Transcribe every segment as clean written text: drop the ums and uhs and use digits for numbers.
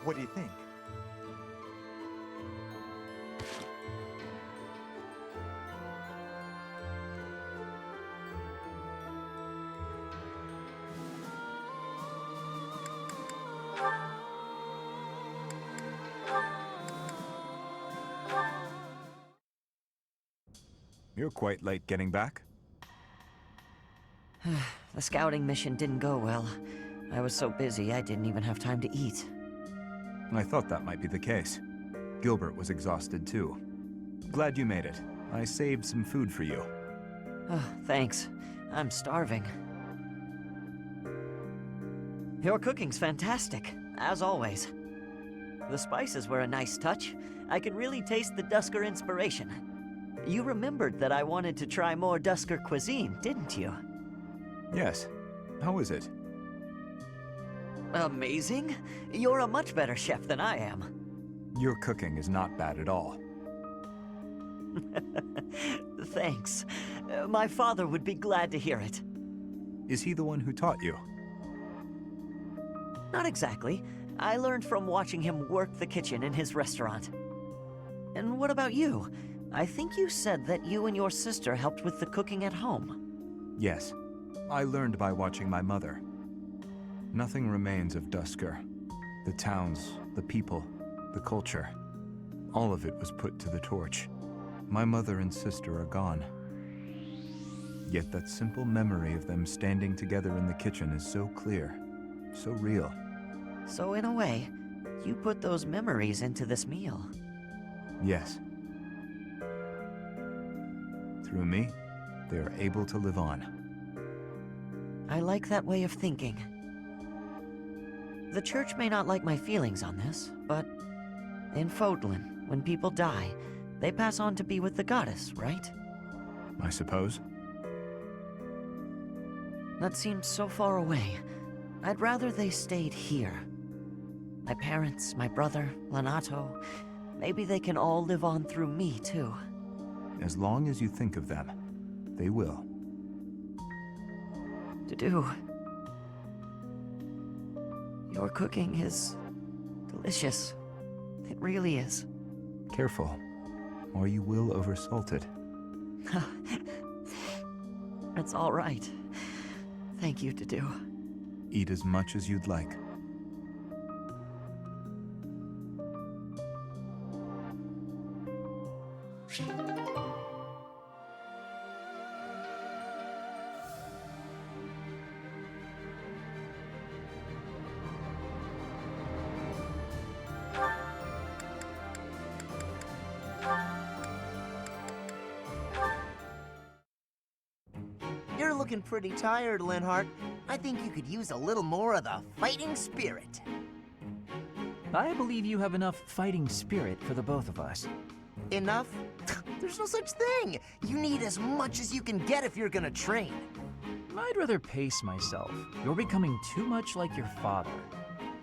What do you think? You're quite late getting back. The scouting mission didn't go well. I was so busy I didn't even have time to eat. I thought that might be the case. Gilbert was exhausted too. Glad you made it. I saved some food for you. Oh, thanks. I'm starving. Your cooking's fantastic, as always. The spices were a nice touch. I can really taste the Dusker inspiration. You remembered that I wanted to try more Dusker cuisine, didn't you? Yes. How is it? Amazing. You're a much better chef than I am. Your cooking is not bad at all. Thanks. My father would be glad to hear it. Is he the one who taught you? Not exactly. I learned from watching him work the kitchen in his restaurant. And what about you? I think you said that you and your sister helped with the cooking at home. Yes. I learned by watching my mother. Nothing remains of Dusker. The towns, the people, the culture. All of it was put to the torch. My mother and sister are gone. Yet that simple memory of them standing together in the kitchen is so clear, so real. So in a way, you put those memories into this meal. Yes. Through me, they are able to live on. I like that way of thinking. The church may not like my feelings on this, but in Fodlan, when people die, they pass on to be with the goddess, right? I suppose. That seems so far away. I'd rather they stayed here. My parents, my brother, Lanato, maybe they can all live on through me, too. As long as you think of them, they will. To-do. Your cooking is delicious. It really is. Careful, or you will oversalt it. That's all right. Thank you, to-do. Eat as much as you'd like. You're looking pretty tired, Linhart. I think you could use a little more of the fighting spirit. I believe you have enough fighting spirit for the both of us. Enough? There's no such thing. You need as much as you can get if you're gonna train. I'd rather pace myself. You're becoming too much like your father.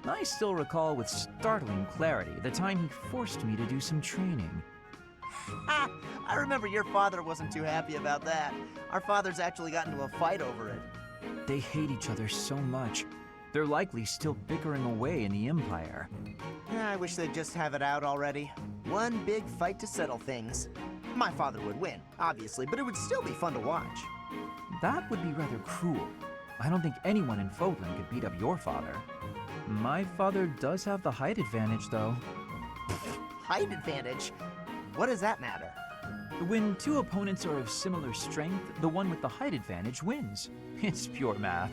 I still recall with startling clarity the time he forced me to do some training. Ha! I remember your father wasn't too happy about that. Our fathers actually got into a fight over it. They hate each other so much. They're likely still bickering away in the Empire. I wish they'd just have it out already. One big fight to settle things. My father would win, obviously, but it would still be fun to watch. That would be rather cruel. I don't think anyone in Fodlan could beat up your father. My father does have the height advantage, though. Height advantage? What does that matter? When two opponents are of similar strength, the one with the height advantage wins. It's pure math.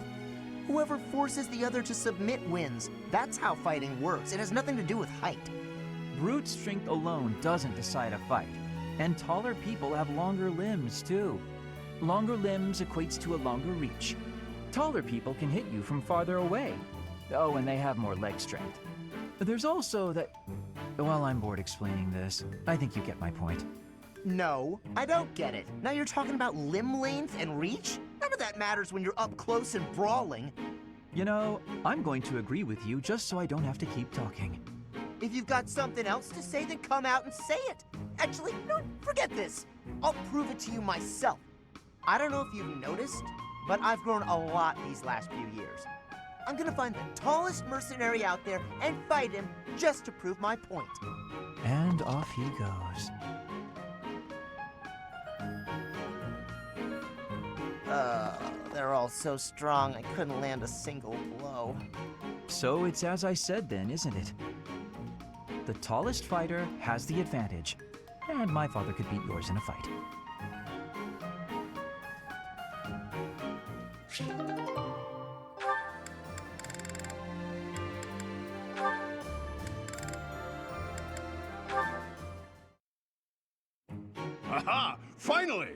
Whoever forces the other to submit wins. That's how fighting works. It has nothing to do with height. Brute strength alone doesn't decide a fight. And taller people have longer limbs, too. Longer limbs equates to a longer reach. Taller people can hit you from farther away. Oh, and they have more leg strength. There's also that... Well, I'm bored explaining this. I think you get my point. No, I don't get it. Now you're talking about limb length and reach? None of that matters when you're up close and brawling. You know, I'm going to agree with you just so I don't have to keep talking. If you've got something else to say, then come out and say it. Actually, no, forget this. I'll prove it to you myself. I don't know if you've noticed, but I've grown a lot these last few years. I'm gonna find the tallest mercenary out there and fight him just to prove my point. And off he goes. They're all so strong, I couldn't land a single blow. So it's as I said then, isn't it? The tallest fighter has the advantage, and my father could beat yours in a fight. Aha! Finally!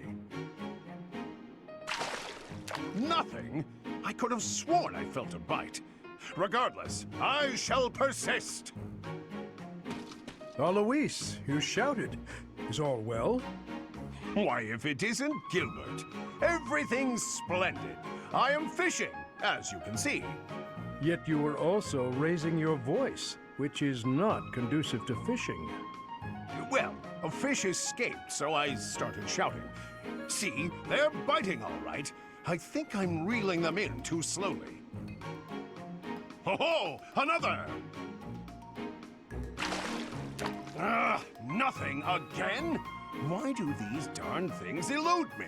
Nothing? I could have sworn I felt a bite. Regardless, I shall persist. Alois, you shouted. Is all well? Why, if it isn't Gilbert, everything's splendid. I am fishing, as you can see. Yet you were also raising your voice, which is not conducive to fishing. Well, a fish escaped, so I started shouting. See, they're biting all right. I think I'm reeling them in too slowly. Ho-ho! Another! Nothing again? Why do these darn things elude me?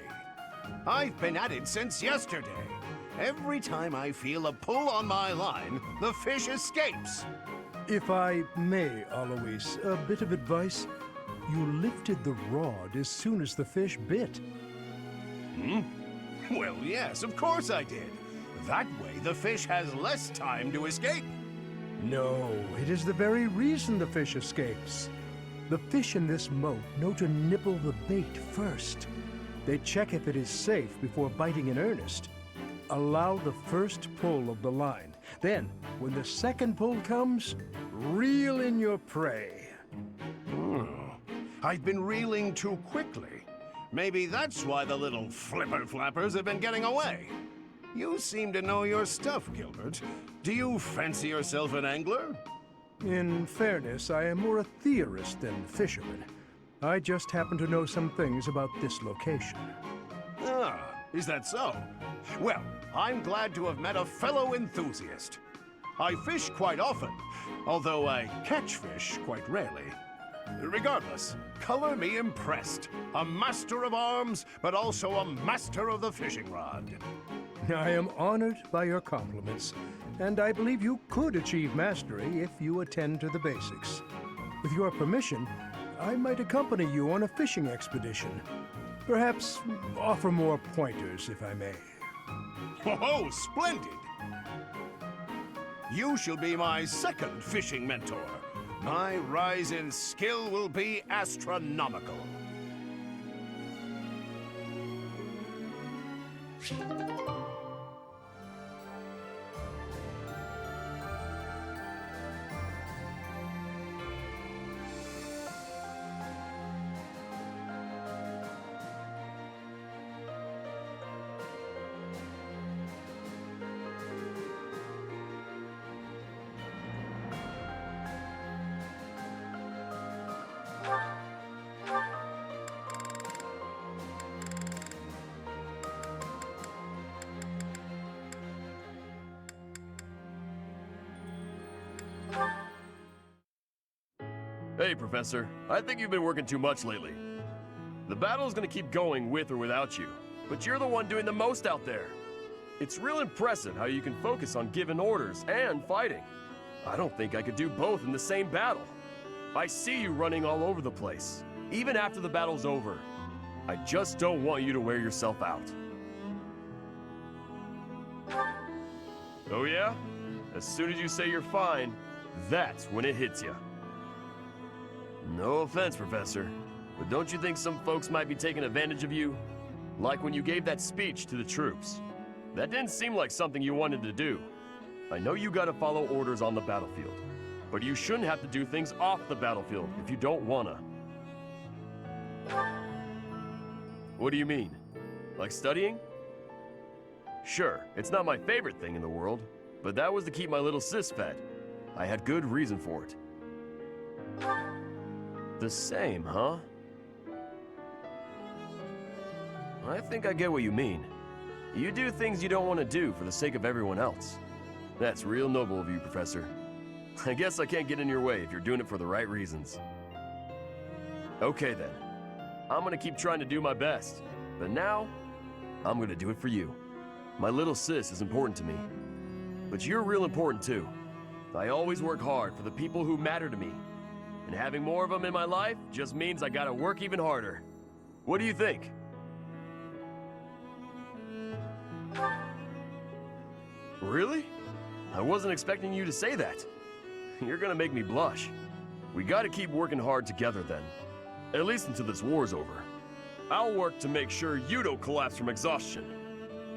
I've been at it since yesterday. Every time I feel a pull on my line, the fish escapes. If I may, Alois, a bit of advice. You lifted the rod as soon as the fish bit. Well, yes, of course I did. That way the fish has less time to escape. No, it is the very reason the fish escapes. The fish in this moat know to nibble the bait first. They check if it is safe before biting in earnest. Allow the first pull of the line. Then, when the second pull comes, reel in your prey. I've been reeling too quickly. Maybe that's why the little flipper-flappers have been getting away. You seem to know your stuff, Gilbert. Do you fancy yourself an angler? In fairness, I am more a theorist than fisherman. I just happen to know some things about this location. Ah, is that so? Well, I'm glad to have met a fellow enthusiast. I fish quite often, although I catch fish quite rarely. Regardless, color me impressed. A master of arms, but also a master of the fishing rod. I am honored by your compliments, and I believe you could achieve mastery if you attend to the basics. With your permission, I might accompany you on a fishing expedition. Perhaps offer more pointers, if I may. Oh, splendid! You shall be my second fishing mentor. My rise in skill will be astronomical. Hey, Professor. I think you've been working too much lately. The battle is gonna keep going with or without you, but you're the one doing the most out there. It's real impressive how you can focus on giving orders and fighting. I don't think I could do both in the same battle. I see you running all over the place, even after the battle's over. I just don't want you to wear yourself out. Oh yeah? As soon as you say you're fine, that's when it hits you. No offense, Professor, but don't you think some folks might be taking advantage of you? Like when you gave that speech to the troops. That didn't seem like something you wanted to do. I know you gotta follow orders on the battlefield, but you shouldn't have to do things off the battlefield if you don't wanna. What do you mean? Like studying? Sure, it's not my favorite thing in the world, but that was to keep my little sis fed. I had good reason for it. The same, huh? I think I get what you mean. You do things you don't want to do for the sake of everyone else. That's real noble of you, Professor. I guess I can't get in your way if you're doing it for the right reasons. Okay then. I'm gonna keep trying to do my best. But now, I'm gonna do it for you. My little sis is important to me. But you're real important too. I always work hard for the people who matter to me. And having more of them in my life just means I gotta work even harder. What do you think? Really? I wasn't expecting you to say that. You're gonna make me blush. We gotta keep working hard together then. At least until this war's over. I'll work to make sure you don't collapse from exhaustion.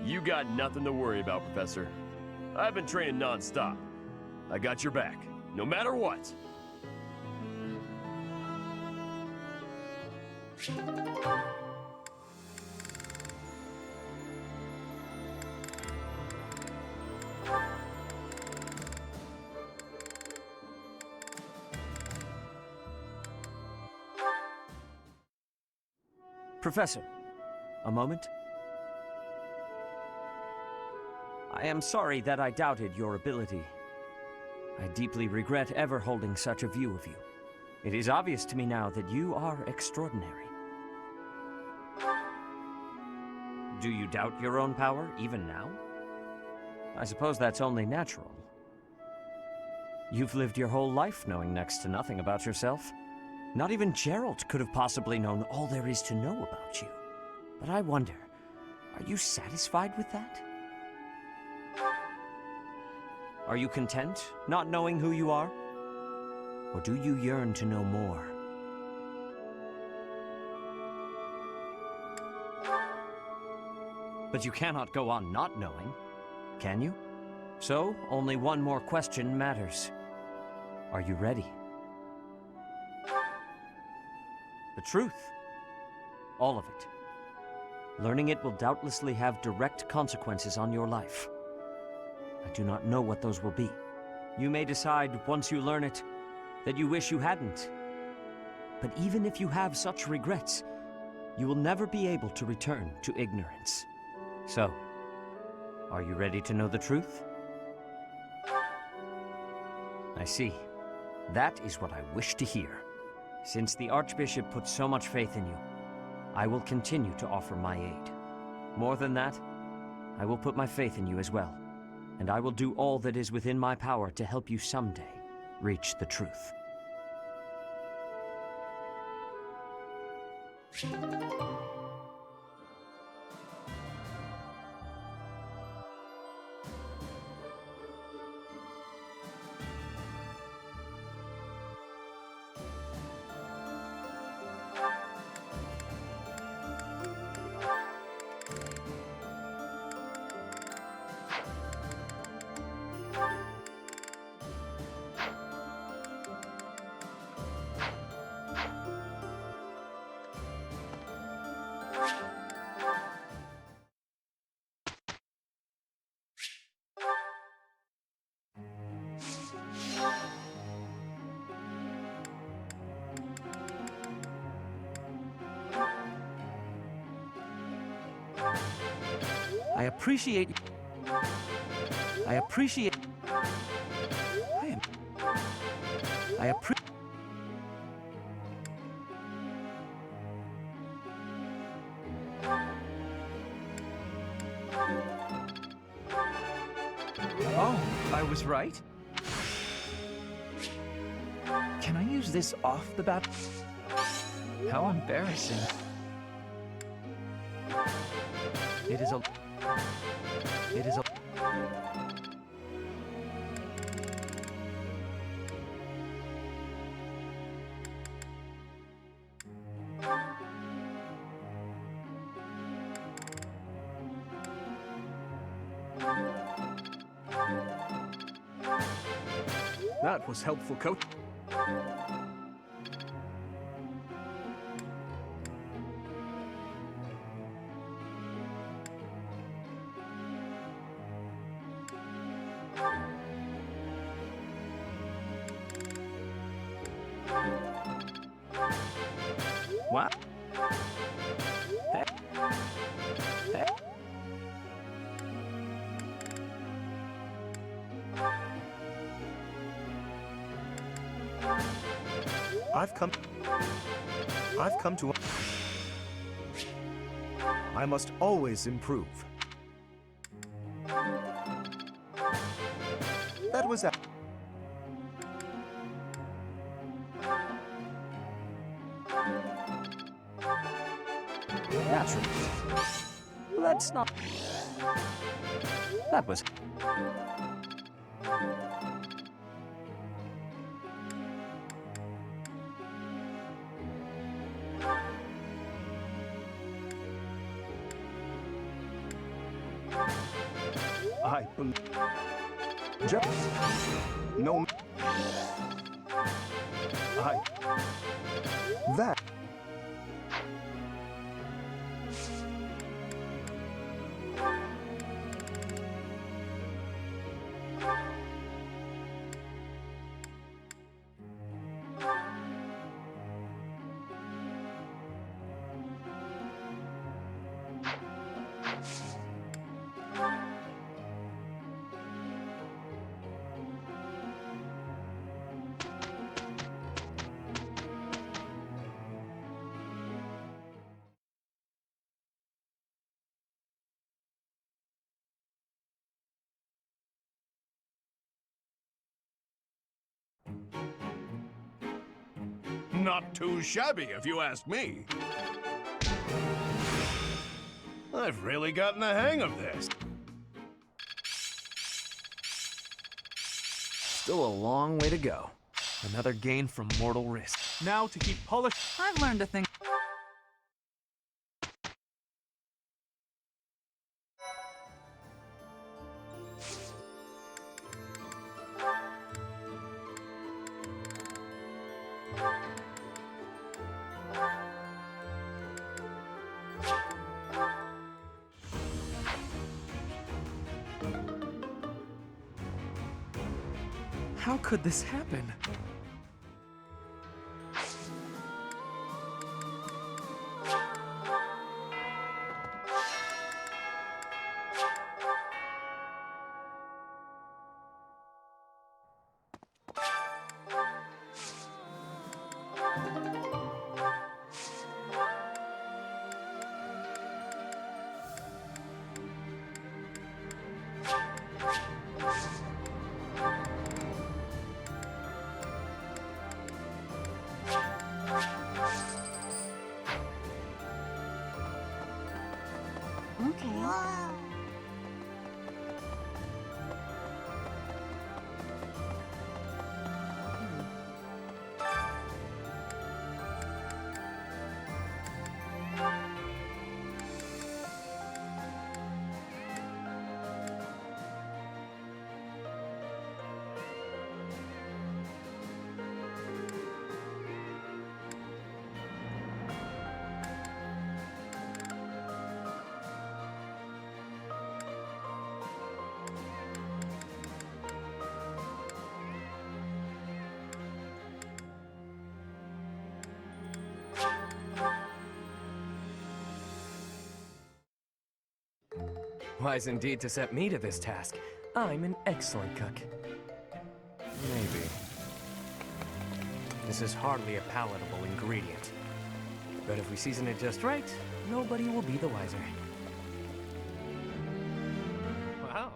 You got nothing to worry about, Professor. I've been training non-stop. I got your back, no matter what. Professor, a moment. I am sorry that I doubted your ability. I deeply regret ever holding such a view of you. It is obvious to me now that you are extraordinary. Do you doubt your own power, even now? I suppose that's only natural. You've lived your whole life knowing next to nothing about yourself. Not even Gerald could have possibly known all there is to know about you. But I wonder, are you satisfied with that? Are you content, not knowing who you are? Or do you yearn to know more? But you cannot go on not knowing, can you? So, only one more question matters. Are you ready? The truth. All of it. Learning it will doubtlessly have direct consequences on your life. I do not know what those will be. You may decide, once you learn it, that you wish you hadn't. But even if you have such regrets, you will never be able to return to ignorance. So, are you ready to know the truth? I see. That is what I wish to hear. Since the Archbishop put so much faith in you, I will continue to offer my aid. More than that, I will put my faith in you as well, and I will do all that is within my power to help you someday reach the truth. I appreciate... I Oh, I was right? Can I use this off the bat? How embarrassing. It is a... That was helpful, Coach. What? I've come to. I must always improve. That was a. Naturally. Let's not. That was. I. Just. No. I. That. Not too shabby, if you ask me. I've really gotten the hang of this. Still a long way to go. Another gain from mortal risk. Now to keep polish. I've learned a thing. How could this happen? Wise indeed to set me to this task. I'm an excellent cook. Maybe. This is hardly a palatable ingredient. But if we season it just right, nobody will be the wiser. Wow.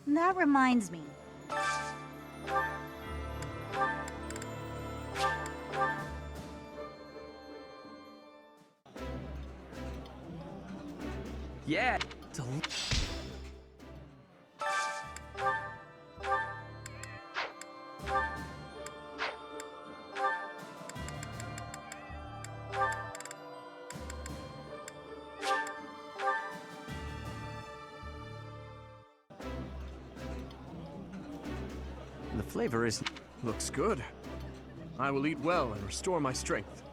That reminds me. Yeah. The flavor looks good. I will eat well and restore my strength.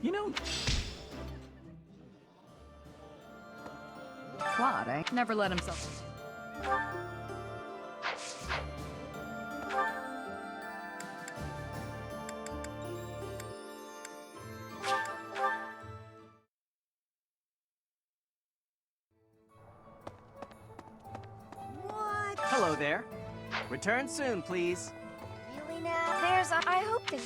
You know, Claude, eh? Never let himself... What? Hello there. Return soon, please. Really now? I hope they...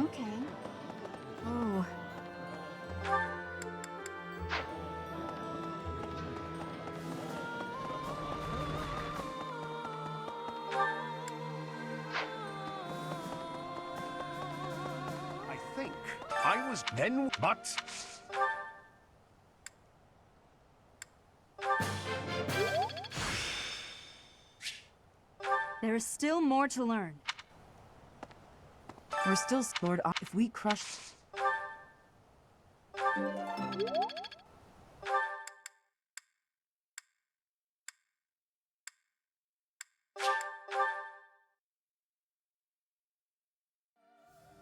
Okay. Oh. I think I was then, but There is still more to learn. We're still scored off if we crush...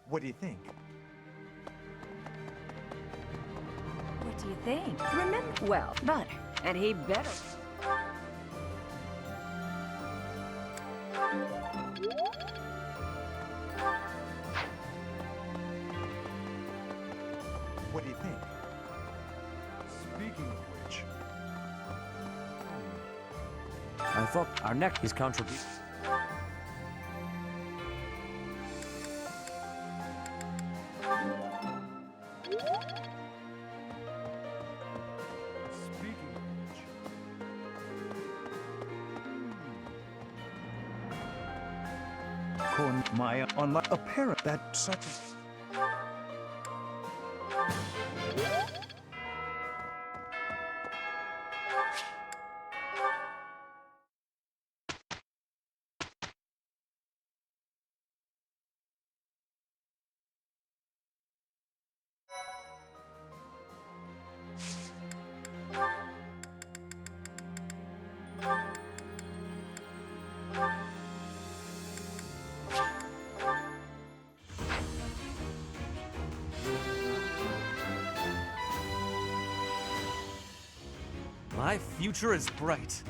What do you think? What do you think? Remember... Well, butter. And he better... What do you think? Speaking of which, I thought our neck is contribution. speaking of which, Con Maya unlike apparent that such My future is bright.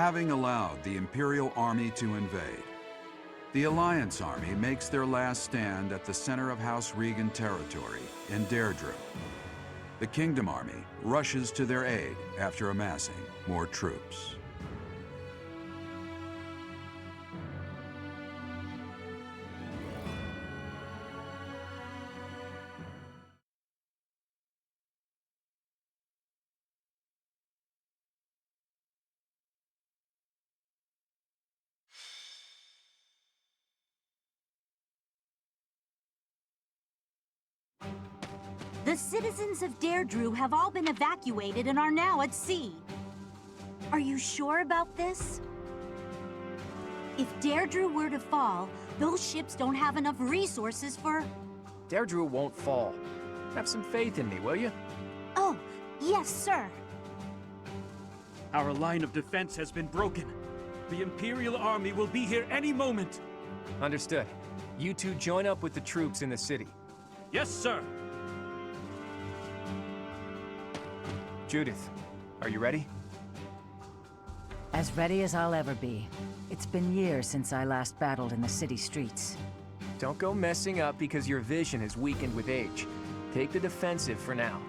Having allowed the Imperial Army to invade, the Alliance Army makes their last stand at the center of House Regan territory in Deirdre. The Kingdom Army rushes to their aid after amassing more troops. The citizens of Deirdre have all been evacuated and are now at sea. Are you sure about this? If Deirdre were to fall, those ships don't have enough resources for... Deirdre won't fall. Have some faith in me, will you? Oh, yes, sir. Our line of defense has been broken. The Imperial Army will be here any moment. Understood. You two join up with the troops in the city. Yes, sir. Judith, are you ready? As ready as I'll ever be. It's been years since I last battled in the city streets. Don't go messing up because your vision is weakened with age. Take the defensive for now.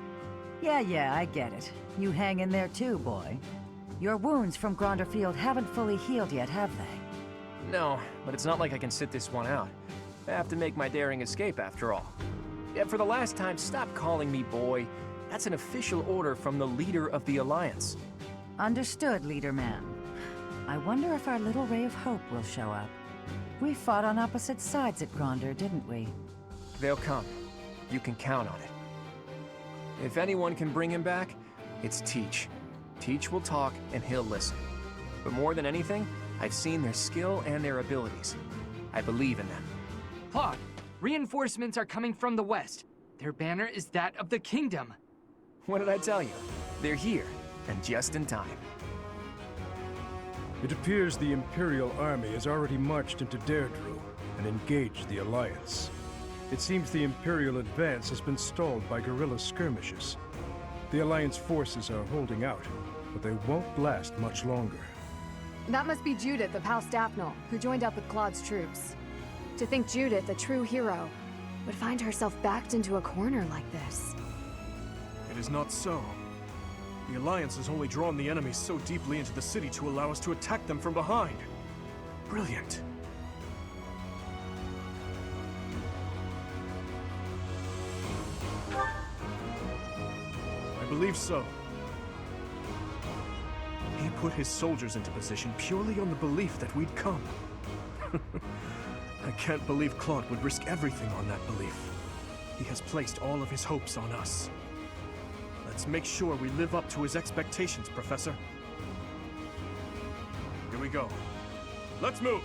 Yeah, I get it. You hang in there too, boy. Your wounds from Gronderfield haven't fully healed yet, have they? No, but it's not like I can sit this one out. I have to make my daring escape after all. Yeah, for the last time, stop calling me boy. That's an official order from the leader of the Alliance. Understood, Leader Man. I wonder if our little ray of hope will show up. We fought on opposite sides at Gronder, didn't we? They'll come. You can count on it. If anyone can bring him back, it's Teach. Teach will talk and he'll listen. But more than anything, I've seen their skill and their abilities. I believe in them. Claude, reinforcements are coming from the west. Their banner is that of the kingdom. What did I tell you? They're here, and just in time. It appears the Imperial Army has already marched into Deirdre and engaged the Alliance. It seems the Imperial advance has been stalled by guerrilla skirmishes. The Alliance forces are holding out, but they won't last much longer. That must be Judith of House Daphne, who joined up with Claude's troops. To think Judith, a true hero, would find herself backed into a corner like this. It is not so. The Alliance has only drawn the enemies so deeply into the city to allow us to attack them from behind. Brilliant. I believe so. He put his soldiers into position purely on the belief that we'd come. I can't believe Claude would risk everything on that belief. He has placed all of his hopes on us. Let's make sure we live up to his expectations, Professor. Here we go. Let's move!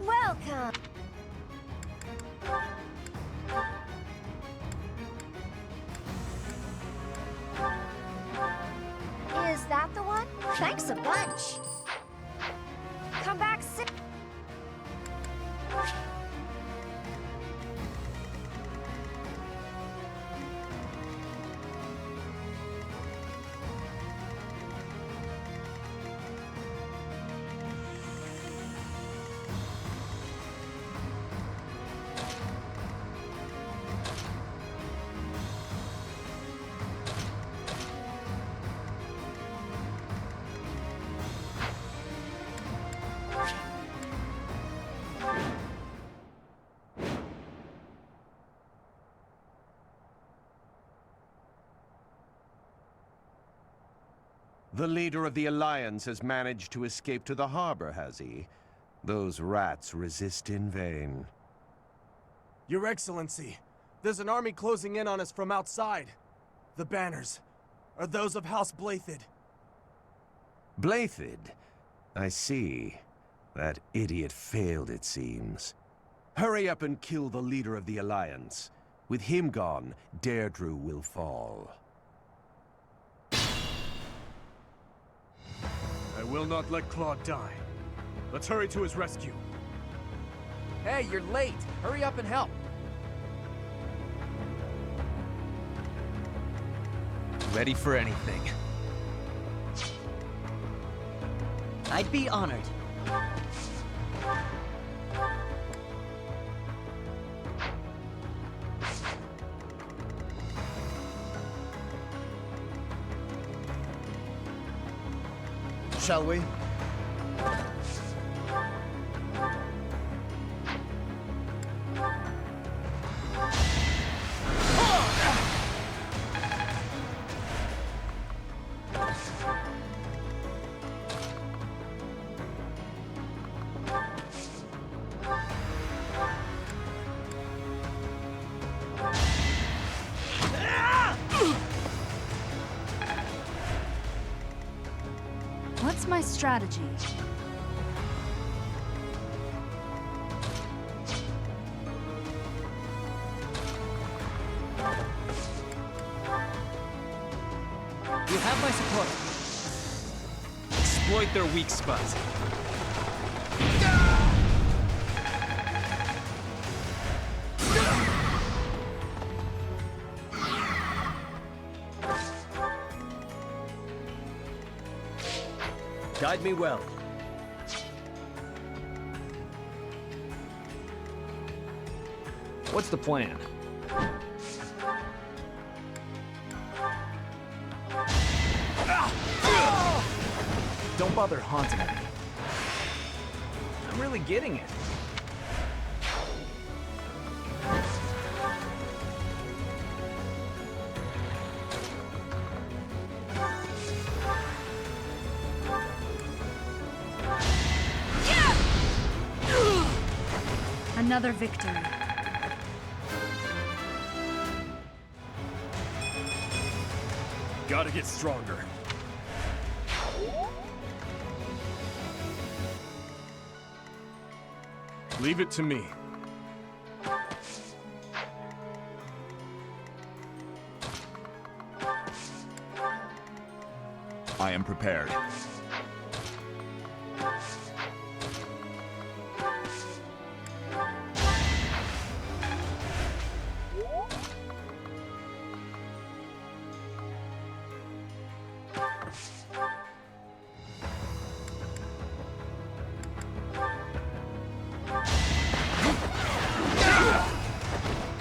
Welcome! Is that the one? Thanks a bunch. Come back soon. The leader of the Alliance has managed to escape to the harbor, has he? Those rats resist in vain. Your Excellency, there's an army closing in on us from outside. The banners are those of House Blathid. Blathid? I see. That idiot failed, it seems. Hurry up and kill the leader of the Alliance. With him gone, Deirdre will fall. I will not let Claude die. Let's hurry to his rescue. Hey, you're late. Hurry up and help. Ready for anything. I'd be honored. Shall we? What's my strategy? exploit their weak spots. Guide me well. What's the plan? Don't bother haunting me. I'm really getting it. Another victory. Gotta get stronger. Leave it to me. I am prepared.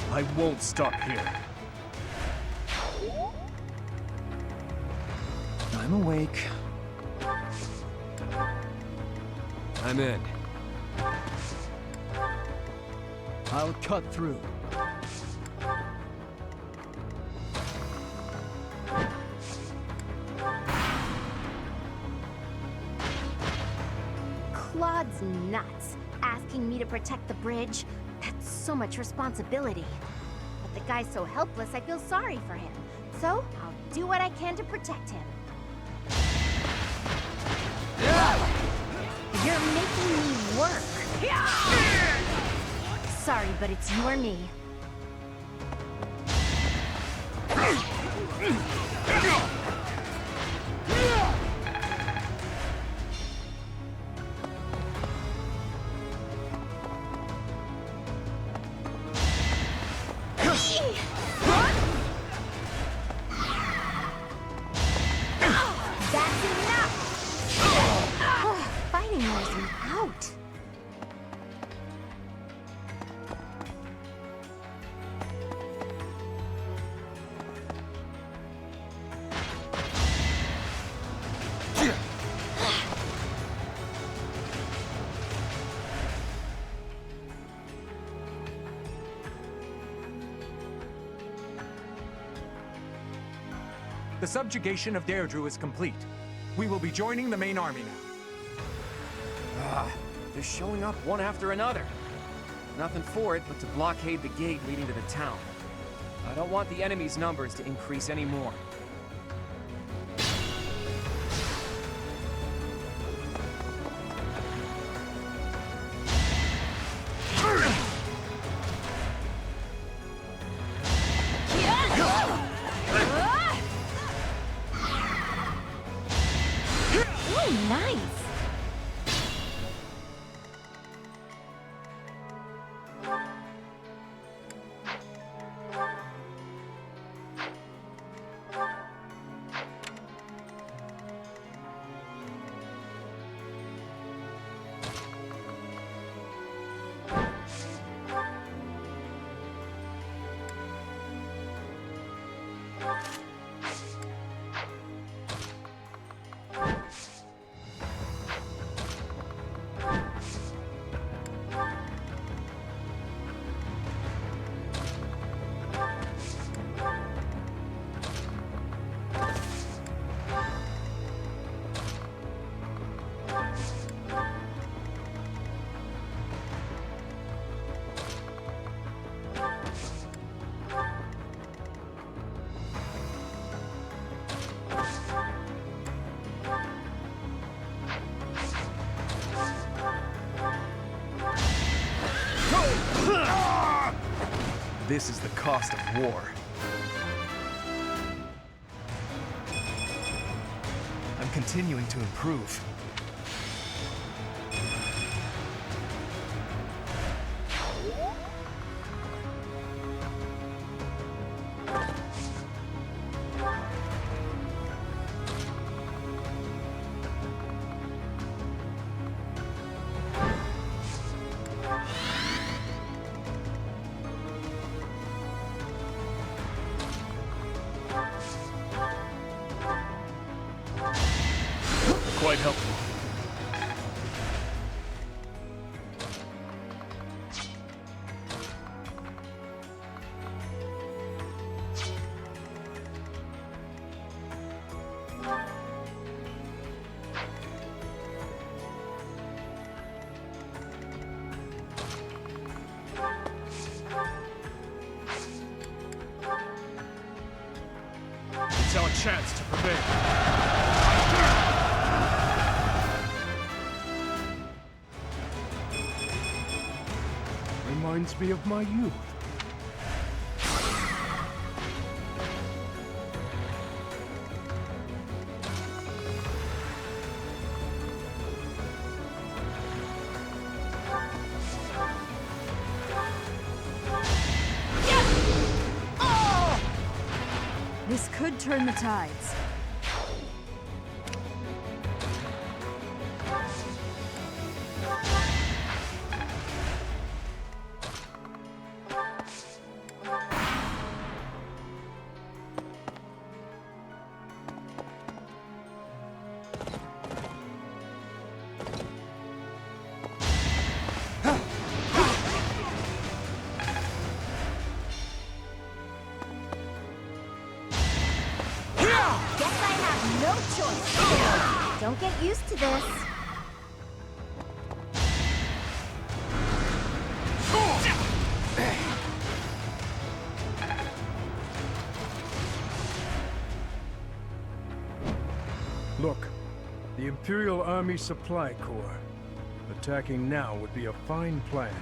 I won't stop here. I'm awake. I'm in. I'll cut through. Claude's nuts, asking me to protect the bridge. That's so much responsibility. But the guy's so helpless, I feel sorry for him. So, I'll do what I can to protect him. You're making me work. Sorry, but it's you or me. That's enough! Fighting wears me out. The subjugation of Deirdre is complete. We will be joining the main army now. They're showing up one after another. Nothing for it but to blockade the gate leading to the town. I don't want the enemy's numbers to increase anymore. Ooh, nice! This is the cost of war. I'm continuing to improve. quite helpful. It's our chance to prevail. Reminds me of my youth. This could turn the tides. No choice. Don't get used to this. Look, the Imperial Army Supply Corps. Attacking now would be a fine plan.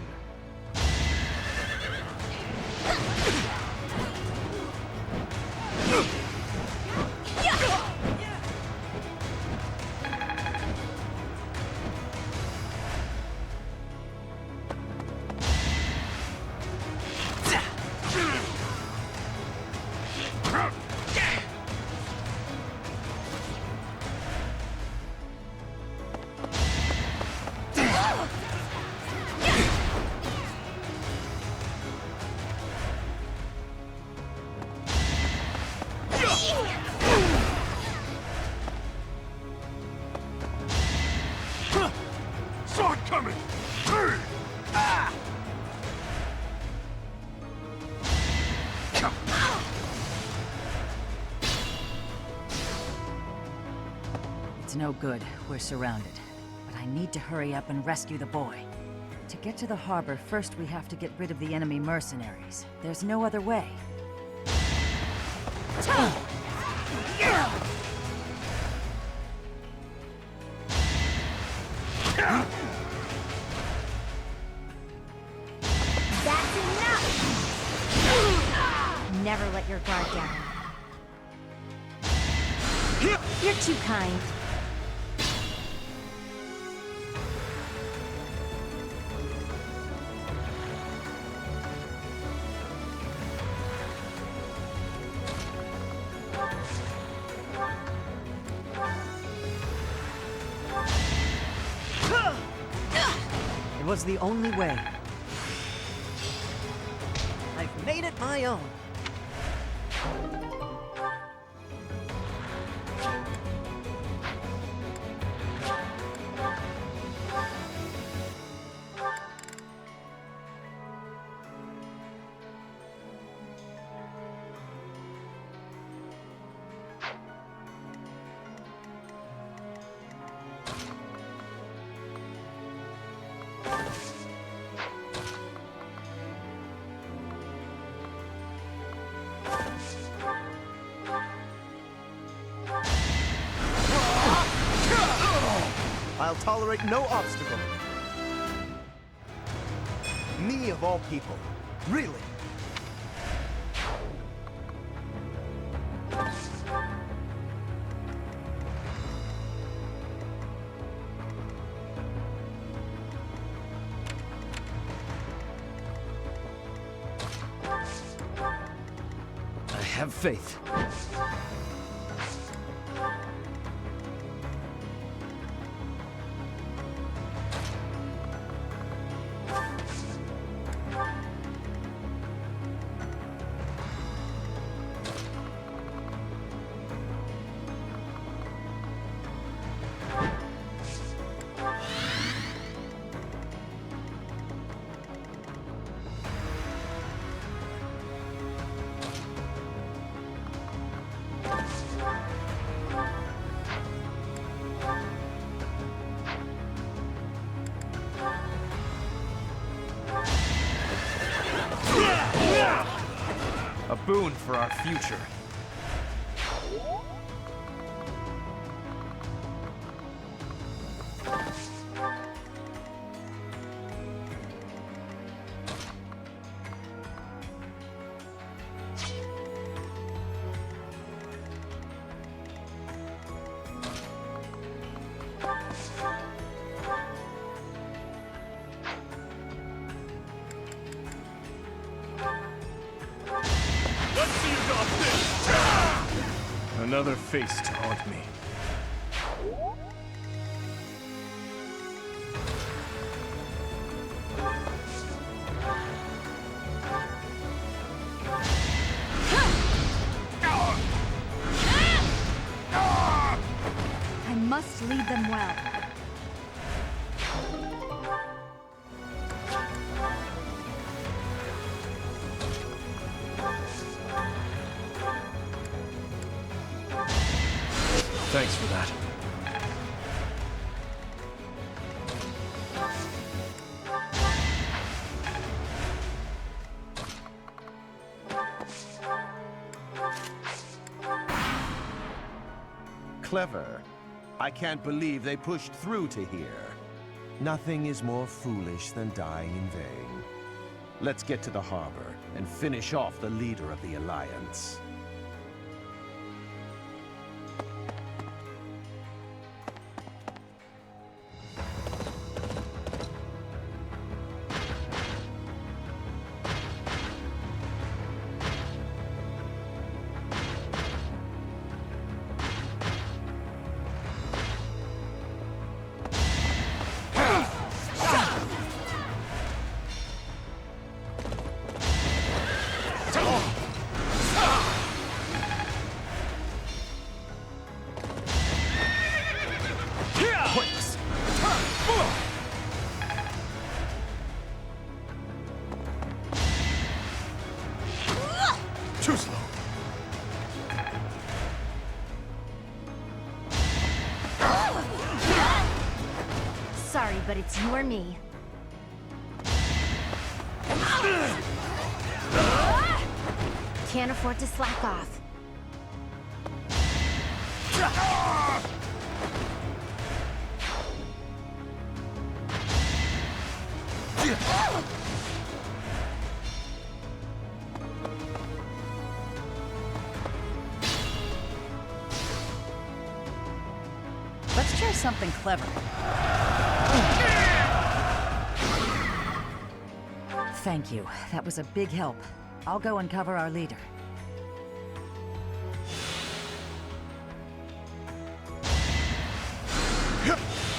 Saw it coming! It's no good. We're surrounded. But I need to hurry up and rescue the boy. To get to the harbor, first we have to get rid of the enemy mercenaries. There's no other way. That's enough! Never let your guard down. You're too kind. It was the only way. I've made it my own. I'll tolerate no obstacle. Me of all people. Really? I have faith. boon for our future. Another face to haunt me. I must lead them well. Thanks for that. Clever. I can't believe they pushed through to here. Nothing is more foolish than dying in vain. Let's get to the harbor and finish off the leader of the Alliance. Too slow. Sorry, but it's you or me. Can't afford to slack off. Let's try something clever. Thank you. That was a big help. I'll go and cover our leader.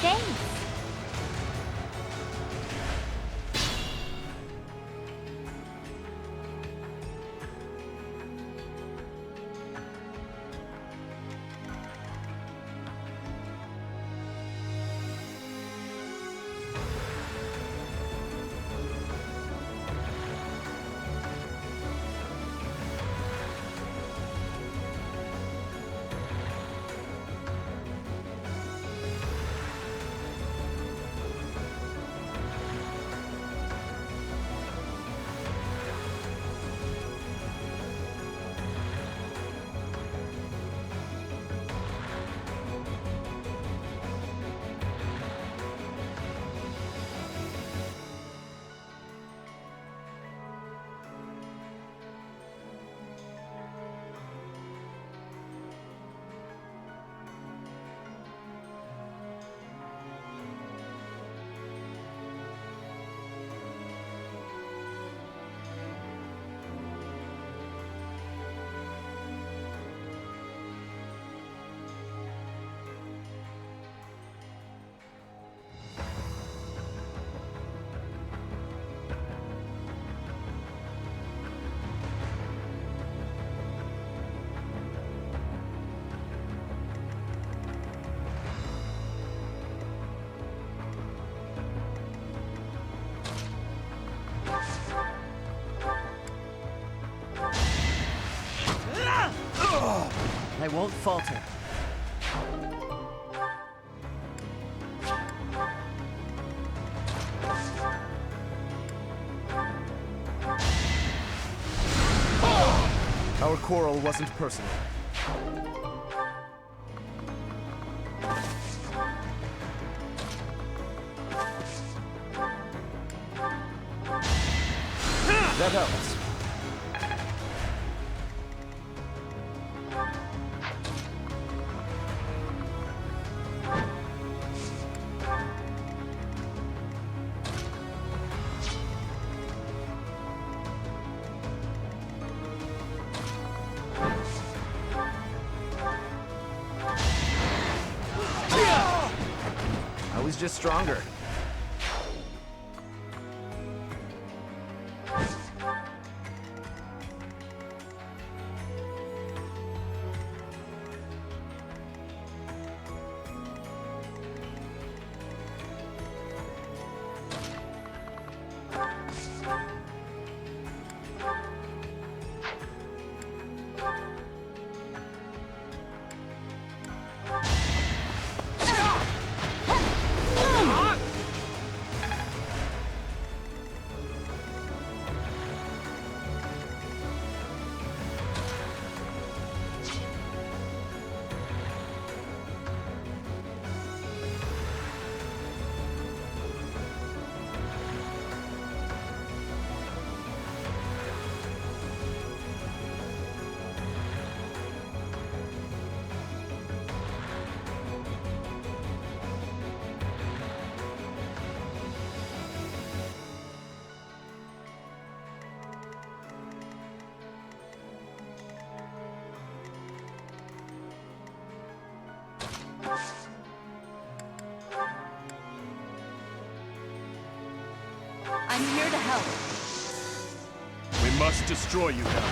Thanks. I won't falter. Our quarrel wasn't personal. That helps. I was just stronger. I'm here to help. We must destroy you now.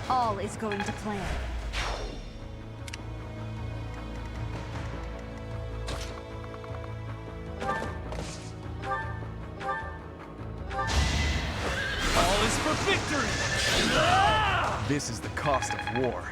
All is going to plan. All is for victory! This is the cost of war.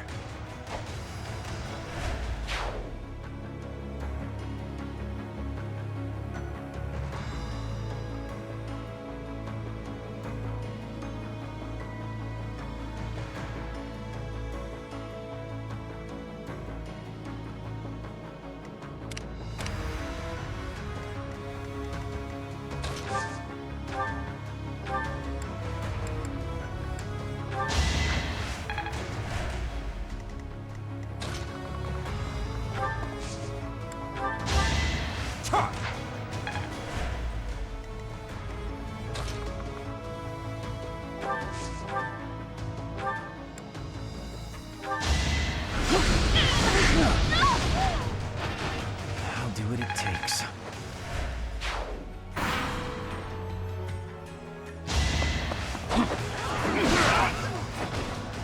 I'll do what it takes.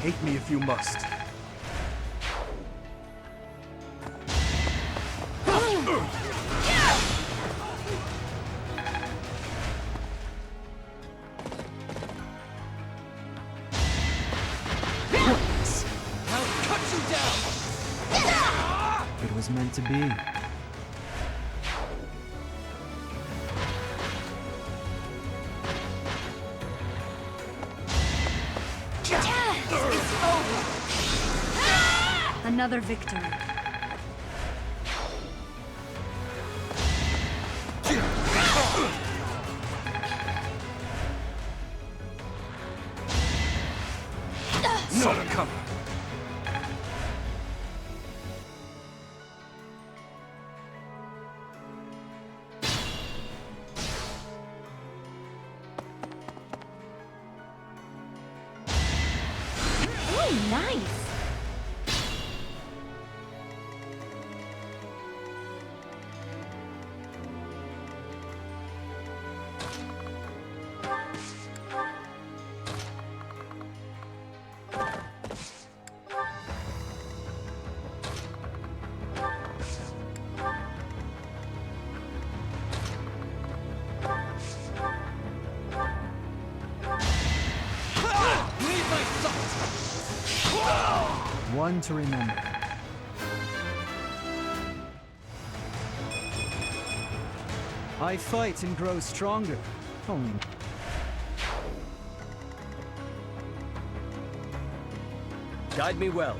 Hate me if you must. It was meant to be. It's over. Another victory. Saw it coming. Ooh, nice. my salt! One to remember. I fight and grow stronger. Only... Guide me well.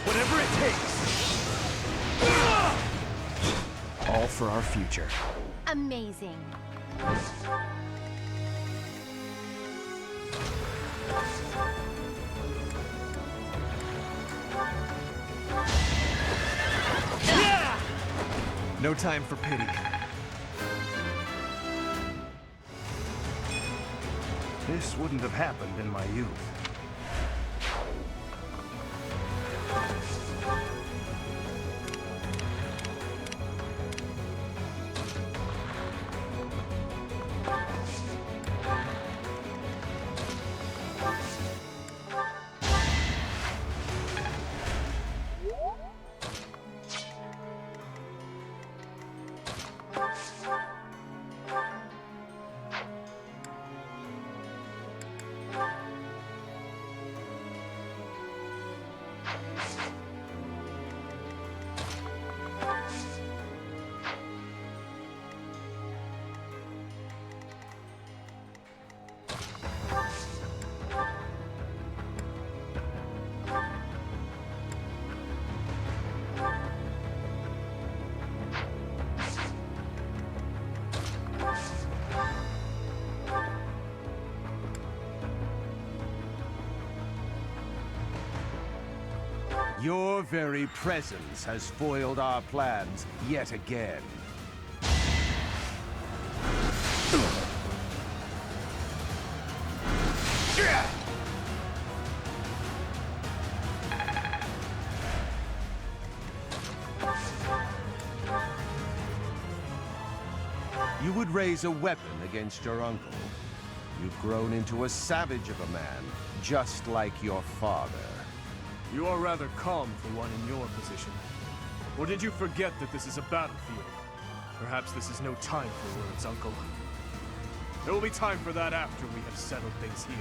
Whatever it takes. All for our future. Amazing. No time for pity. This wouldn't have happened in my youth. Your very presence has foiled our plans yet again. You would raise a weapon against your uncle. You've grown into a savage of a man, just like your father. You are rather calm for one in your position. Or did you forget that this is a battlefield? Perhaps this is no time for words, Uncle. There will be time for that after we have settled things here.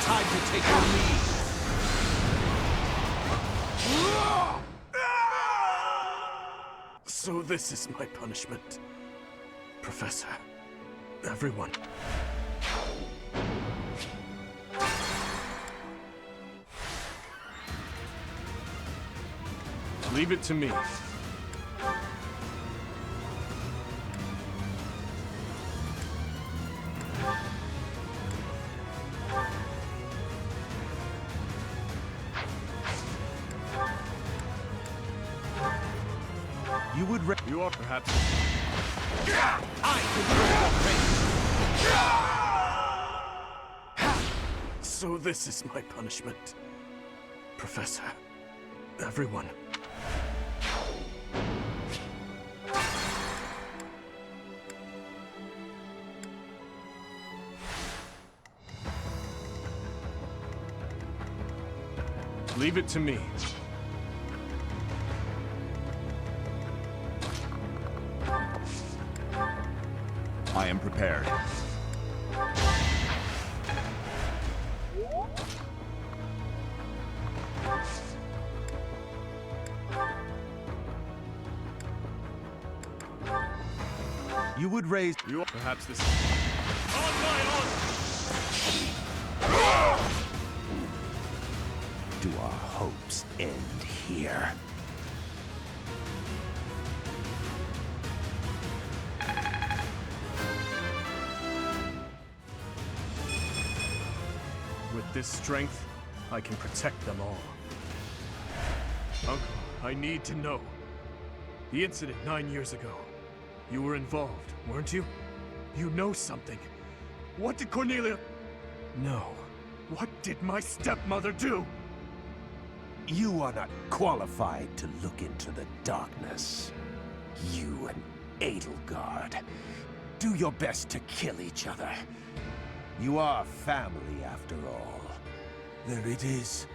Time to take your lead! So this is my punishment. Professor. Everyone. Leave it to me. You would You are perhaps... I control the So this is my punishment. Professor. Everyone. Leave it to me. I am prepared. You would raise... Perhaps this... Do our hopes end here? With this strength, I can protect them all. Uncle, I need to know. The incident 9 years ago. You were involved, weren't you? You know something. What did Cornelia... No. What did my stepmother do? You are not qualified to look into the darkness. You and Edelgard. Do your best to kill each other. You are family, after all. There it is.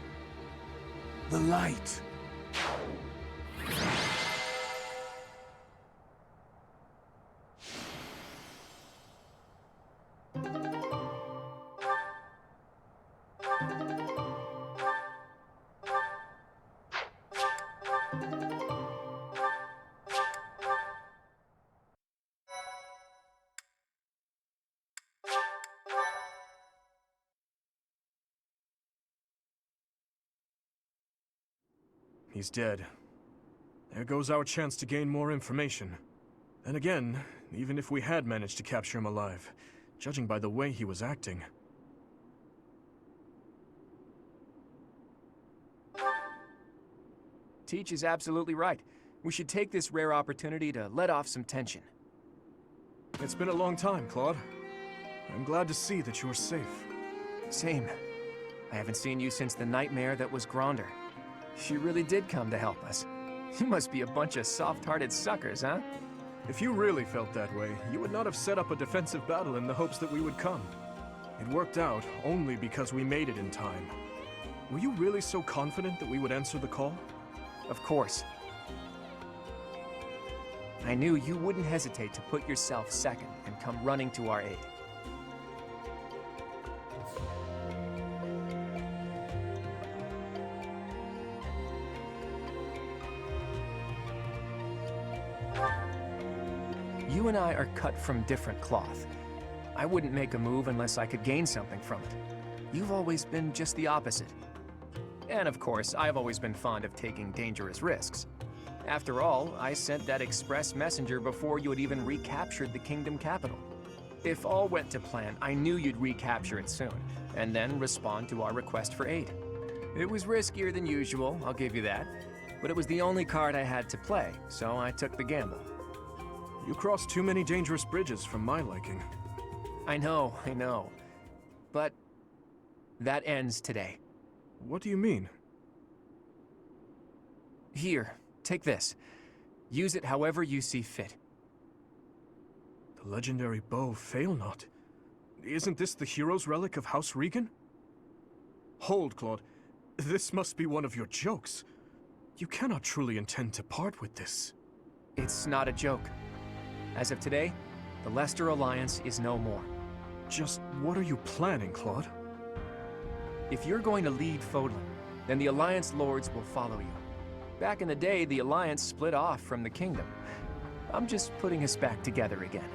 The light. He's dead. There goes our chance to gain more information. Then again, even if we had managed to capture him alive, judging by the way he was acting... Teach is absolutely right. We should take this rare opportunity to let off some tension. It's been a long time, Claude. I'm glad to see that you're safe. Same. I haven't seen you since the nightmare that was Gronder. She really did come to help us. You must be a bunch of soft-hearted suckers, huh? If you really felt that way, you would not have set up a defensive battle in the hopes that we would come. It worked out only because we made it in time. Were you really so confident that we would answer the call? Of course. I knew you wouldn't hesitate to put yourself second and come running to our aid. You and I are cut from different cloth. I wouldn't make a move unless I could gain something from it. You've always been just the opposite. And of course, I've always been fond of taking dangerous risks. After all, I sent that express messenger before you had even recaptured the kingdom capital. If all went to plan, I knew you'd recapture it soon, and then respond to our request for aid. It was riskier than usual, I'll give you that, but it was the only card I had to play, so I took the gamble. You crossed too many dangerous bridges for my liking. I know. But that ends today. What do you mean? Here, take this. Use it however you see fit. The legendary bow Failnaught. Isn't this the hero's relic of House Regan? Hold, Claude. This must be one of your jokes. You cannot truly intend to part with this. It's not a joke. As of today, the Leicester Alliance is no more. Just what are you planning, Claude? If you're going to lead Fodlan, then the Alliance Lords will follow you. Back in the day, the Alliance split off from the Kingdom. I'm just putting us back together again.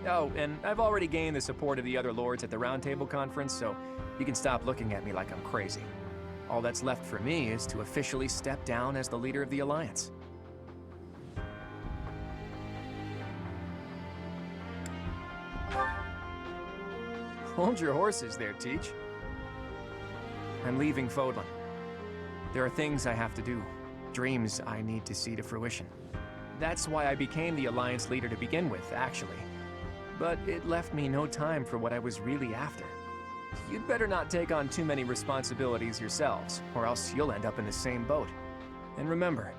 Oh, and I've already gained the support of the other Lords at the Roundtable Conference, so you can stop looking at me like I'm crazy. All that's left for me is to officially step down as the leader of the Alliance. Hold your horses there, Teach. I'm leaving Fodlan. There are things I have to do, dreams I need to see to fruition. That's why I became the Alliance leader to begin with, actually. But it left me no time for what I was really after. You'd better not take on too many responsibilities yourselves, or else you'll end up in the same boat. And remember,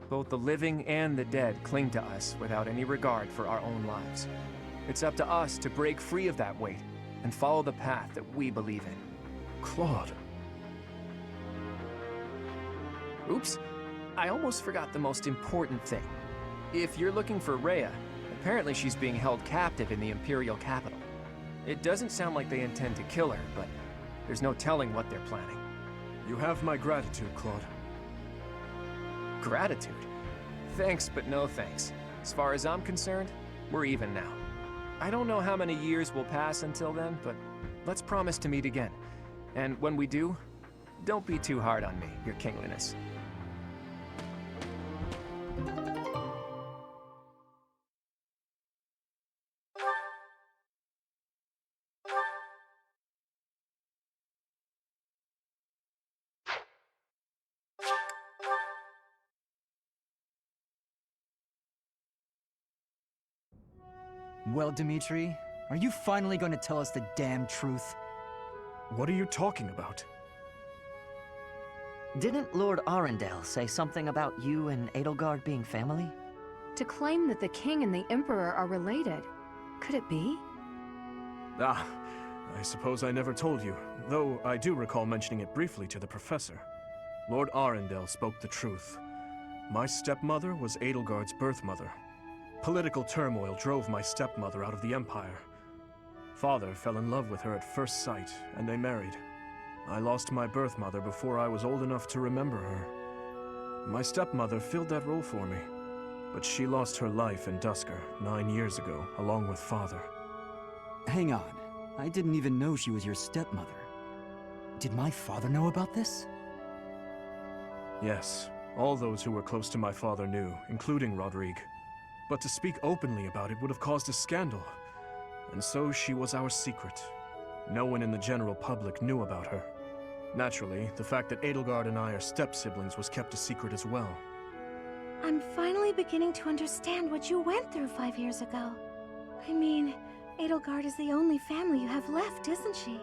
both the living and the dead cling to us without any regard for our own lives. It's up to us to break free of that weight and follow the path that we believe in. Claude. Oops, I almost forgot the most important thing. If you're looking for Rhea, apparently she's being held captive in the Imperial capital. It doesn't sound like they intend to kill her, but there's no telling what they're planning. You have my gratitude, Claude. Gratitude? Thanks, but no thanks. As far as I'm concerned, We're even now. I don't know how many years will pass until then, but let's promise to meet again. And when we do, don't be too hard on me, your kingliness. Well, Dimitri, are you finally going to tell us the damn truth? What are you talking about? Didn't Lord Arundel say something about you and Edelgard being family? To claim that the king and the emperor are related. Could it be? Ah, I suppose I never told you, though I do recall mentioning it briefly to the professor. Lord Arundel spoke the truth. My stepmother was Edelgard's birth mother. Political turmoil drove my stepmother out of the Empire. Father fell in love with her at first sight, and they married. I lost my birth mother before I was old enough to remember her. My stepmother filled that role for me, but she lost her life in Duscur 9 years ago, along with Father. Hang on. I didn't even know she was your stepmother. Did my father know about this? Yes, all those who were close to my father knew, including Rodrigue. But to speak openly about it would have caused a scandal. And so she was our secret. No one in the general public knew about her. Naturally, the fact that Edelgard and I are step-siblings was kept a secret as well. I'm finally beginning to understand what you went through 5 years ago. I mean, Edelgard is the only family you have left, isn't she?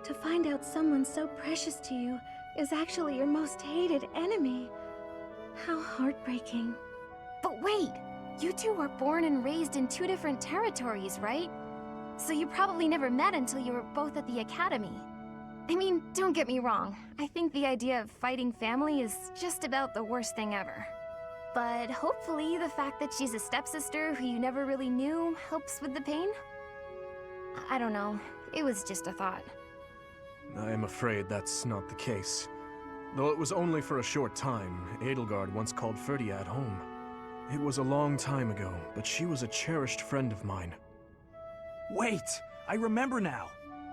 To find out someone so precious to you is actually your most hated enemy. How heartbreaking. But wait! You two were born and raised in 2 different territories, right? So you probably never met until you were both at the academy. I mean, don't get me wrong. I think the idea of fighting family is just about the worst thing ever. But hopefully the fact that she's a stepsister who you never really knew helps with the pain? I don't know. It was just a thought. I am afraid that's not the case. Though it was only for a short time, Edelgard once called Ferdiad home. It was a long time ago, but she was a cherished friend of mine. Wait! I remember now!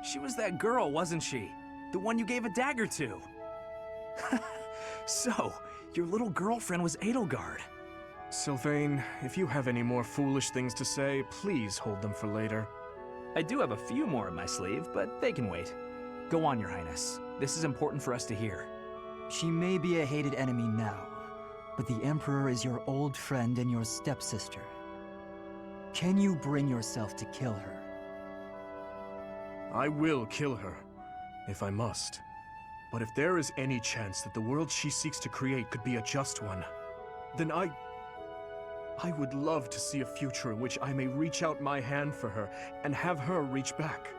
She was that girl, wasn't she? The one you gave a dagger to! So, your little girlfriend was Edelgard. Sylvain, if you have any more foolish things to say, please hold them for later. I do have a few more in my sleeve, but they can wait. Go on, Your Highness. This is important for us to hear. She may be a hated enemy now, but the Emperor is your old friend and your stepsister. Can you bring yourself to kill her? I will kill her, if I must. But if there is any chance that the world she seeks to create could be a just one, then I would love to see a future in which I may reach out my hand for her and have her reach back.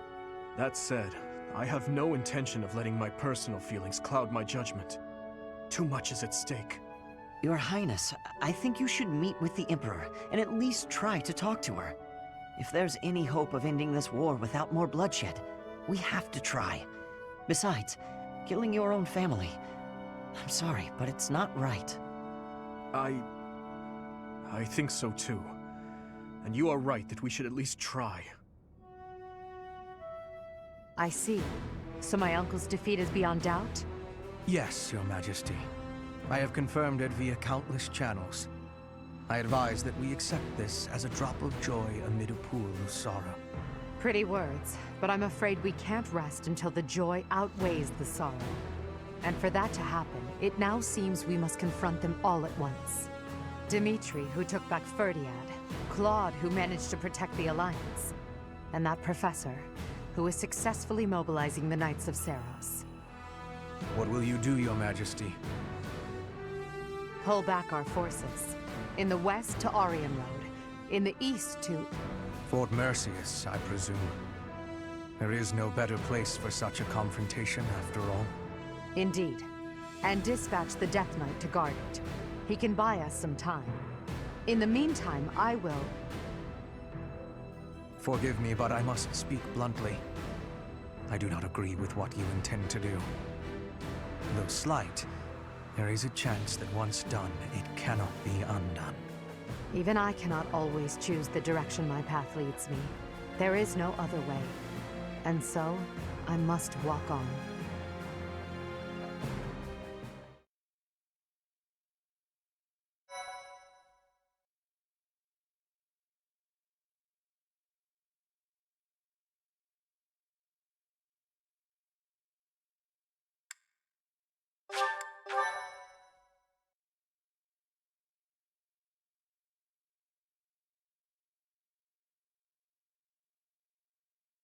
That said, I have no intention of letting my personal feelings cloud my judgment. Too much is at stake. Your Highness, I think you should meet with the Emperor and at least try to talk to her. If there's any hope of ending this war without more bloodshed, we have to try. Besides, killing your own family, I'm sorry, but it's not right. I think so too. And you are right that we should at least try. I see. So my uncle's defeat is beyond doubt? Yes, Your Majesty. I have confirmed it via countless channels. I advise that we accept this as a drop of joy amid a pool of sorrow. Pretty words, but I'm afraid we can't rest until the joy outweighs the sorrow. And for that to happen, it now seems we must confront them all at once. Dimitri, who took back Ferdiad, Claude, who managed to protect the Alliance, and that professor, who is successfully mobilizing the Knights of Seiros. What will you do, Your Majesty? Pull back our forces. In the west to Arian Road. In the east to... Fort Merceus, I presume. There is no better place for such a confrontation, after all. Indeed. And dispatch the Death Knight to guard it. He can buy us some time. In the meantime, I will... Forgive me, but I must speak bluntly. I do not agree with what you intend to do. Though slight, there is a chance that once done, it cannot be undone. Even I cannot always choose the direction my path leads me. There is no other way. And so, I must walk on.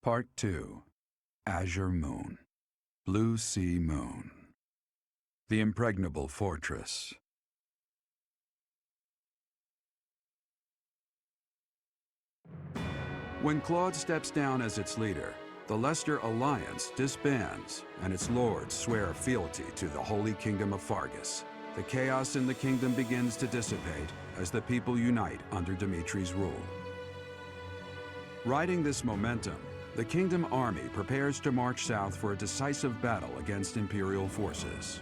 Part 2. Azure Moon. Blue Sea Moon. The Impregnable Fortress. When Claude steps down as its leader, the Leicester Alliance disbands, and its lords swear fealty to the Holy Kingdom of Fargus. The chaos in the kingdom begins to dissipate as the people unite under Dimitri's rule. Riding this momentum, the Kingdom Army prepares to march south for a decisive battle against Imperial forces.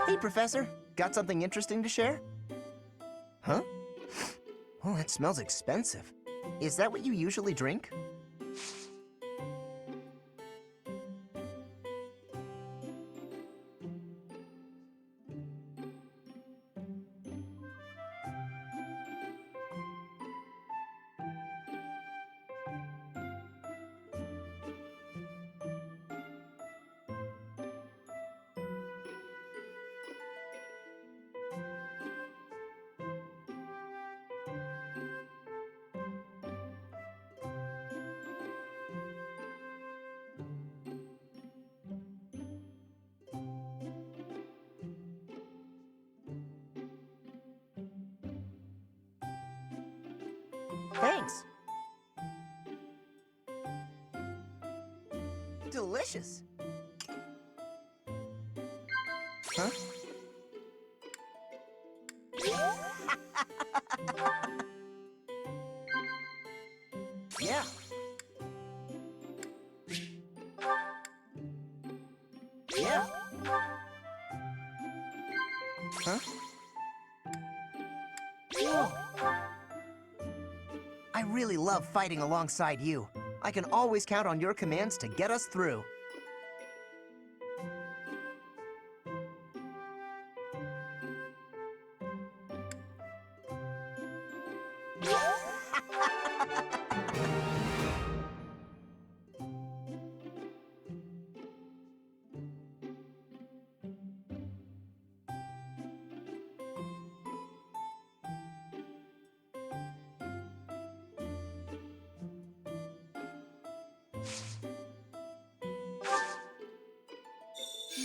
Hey, Professor. Got something interesting to share? Huh? Oh, that smells expensive. Is that what you usually drink? Thanks. Delicious. Huh? Yeah. Yeah. Huh? Whoa. I really love fighting alongside you. I can always count on your commands to get us through.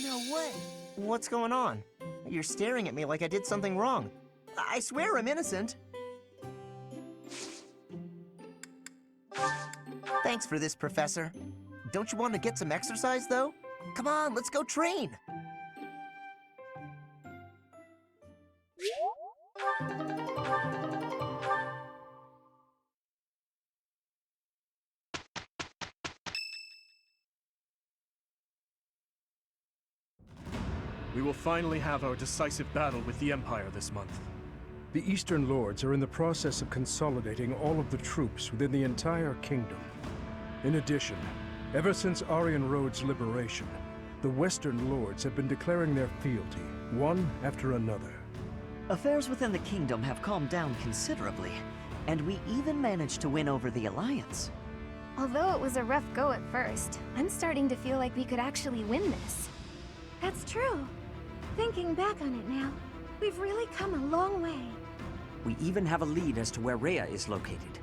No way. What's going on? You're staring at me like I did something wrong. I swear I'm innocent. Thanks for this, Professor. Don't you want to get some exercise, though? Come on, let's go train. We will finally have our decisive battle with the Empire this month. The Eastern Lords are in the process of consolidating all of the troops within the entire kingdom. In addition, ever since Aryan Road's liberation, the Western Lords have been declaring their fealty, one after another. Affairs within the kingdom have calmed down considerably, and we even managed to win over the Alliance. Although it was a rough go at first, I'm starting to feel like we could actually win this. That's true. Thinking back on it now, we've really come a long way. We even have a lead as to where Rhea is located.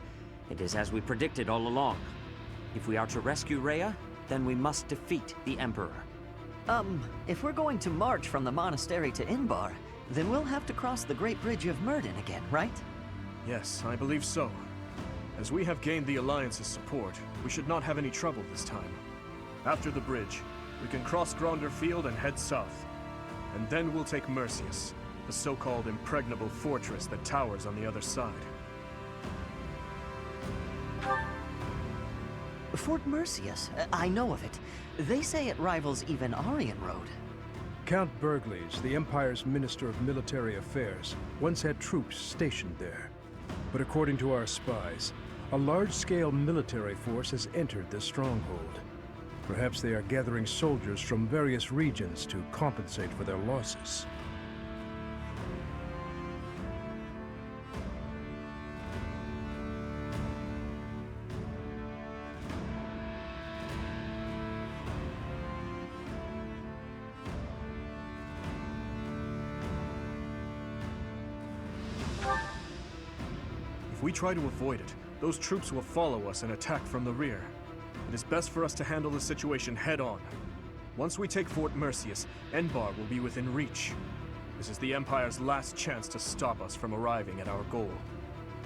It is as we predicted all along. If we are to rescue Rhea, then we must defeat the Emperor. If we're going to march from the monastery to Inbar, then we'll have to cross the Great Bridge of Myrden again, right? Yes, I believe so. As we have gained the Alliance's support, we should not have any trouble this time. After the bridge, we can cross Gronder Field and head south. And then we'll take Mercius, the so-called impregnable fortress that towers on the other side. Fort Mercius, I know of it. They say it rivals even Aryan Road. Count Burgleys, the Empire's Minister of Military Affairs, once had troops stationed there. But according to our spies, a large-scale military force has entered the stronghold. Perhaps they are gathering soldiers from various regions to compensate for their losses. If we try to avoid it, those troops will follow us and attack from the rear. It is best for us to handle the situation head-on. Once we take Fort Mercius, Enbar will be within reach. This is the Empire's last chance to stop us from arriving at our goal.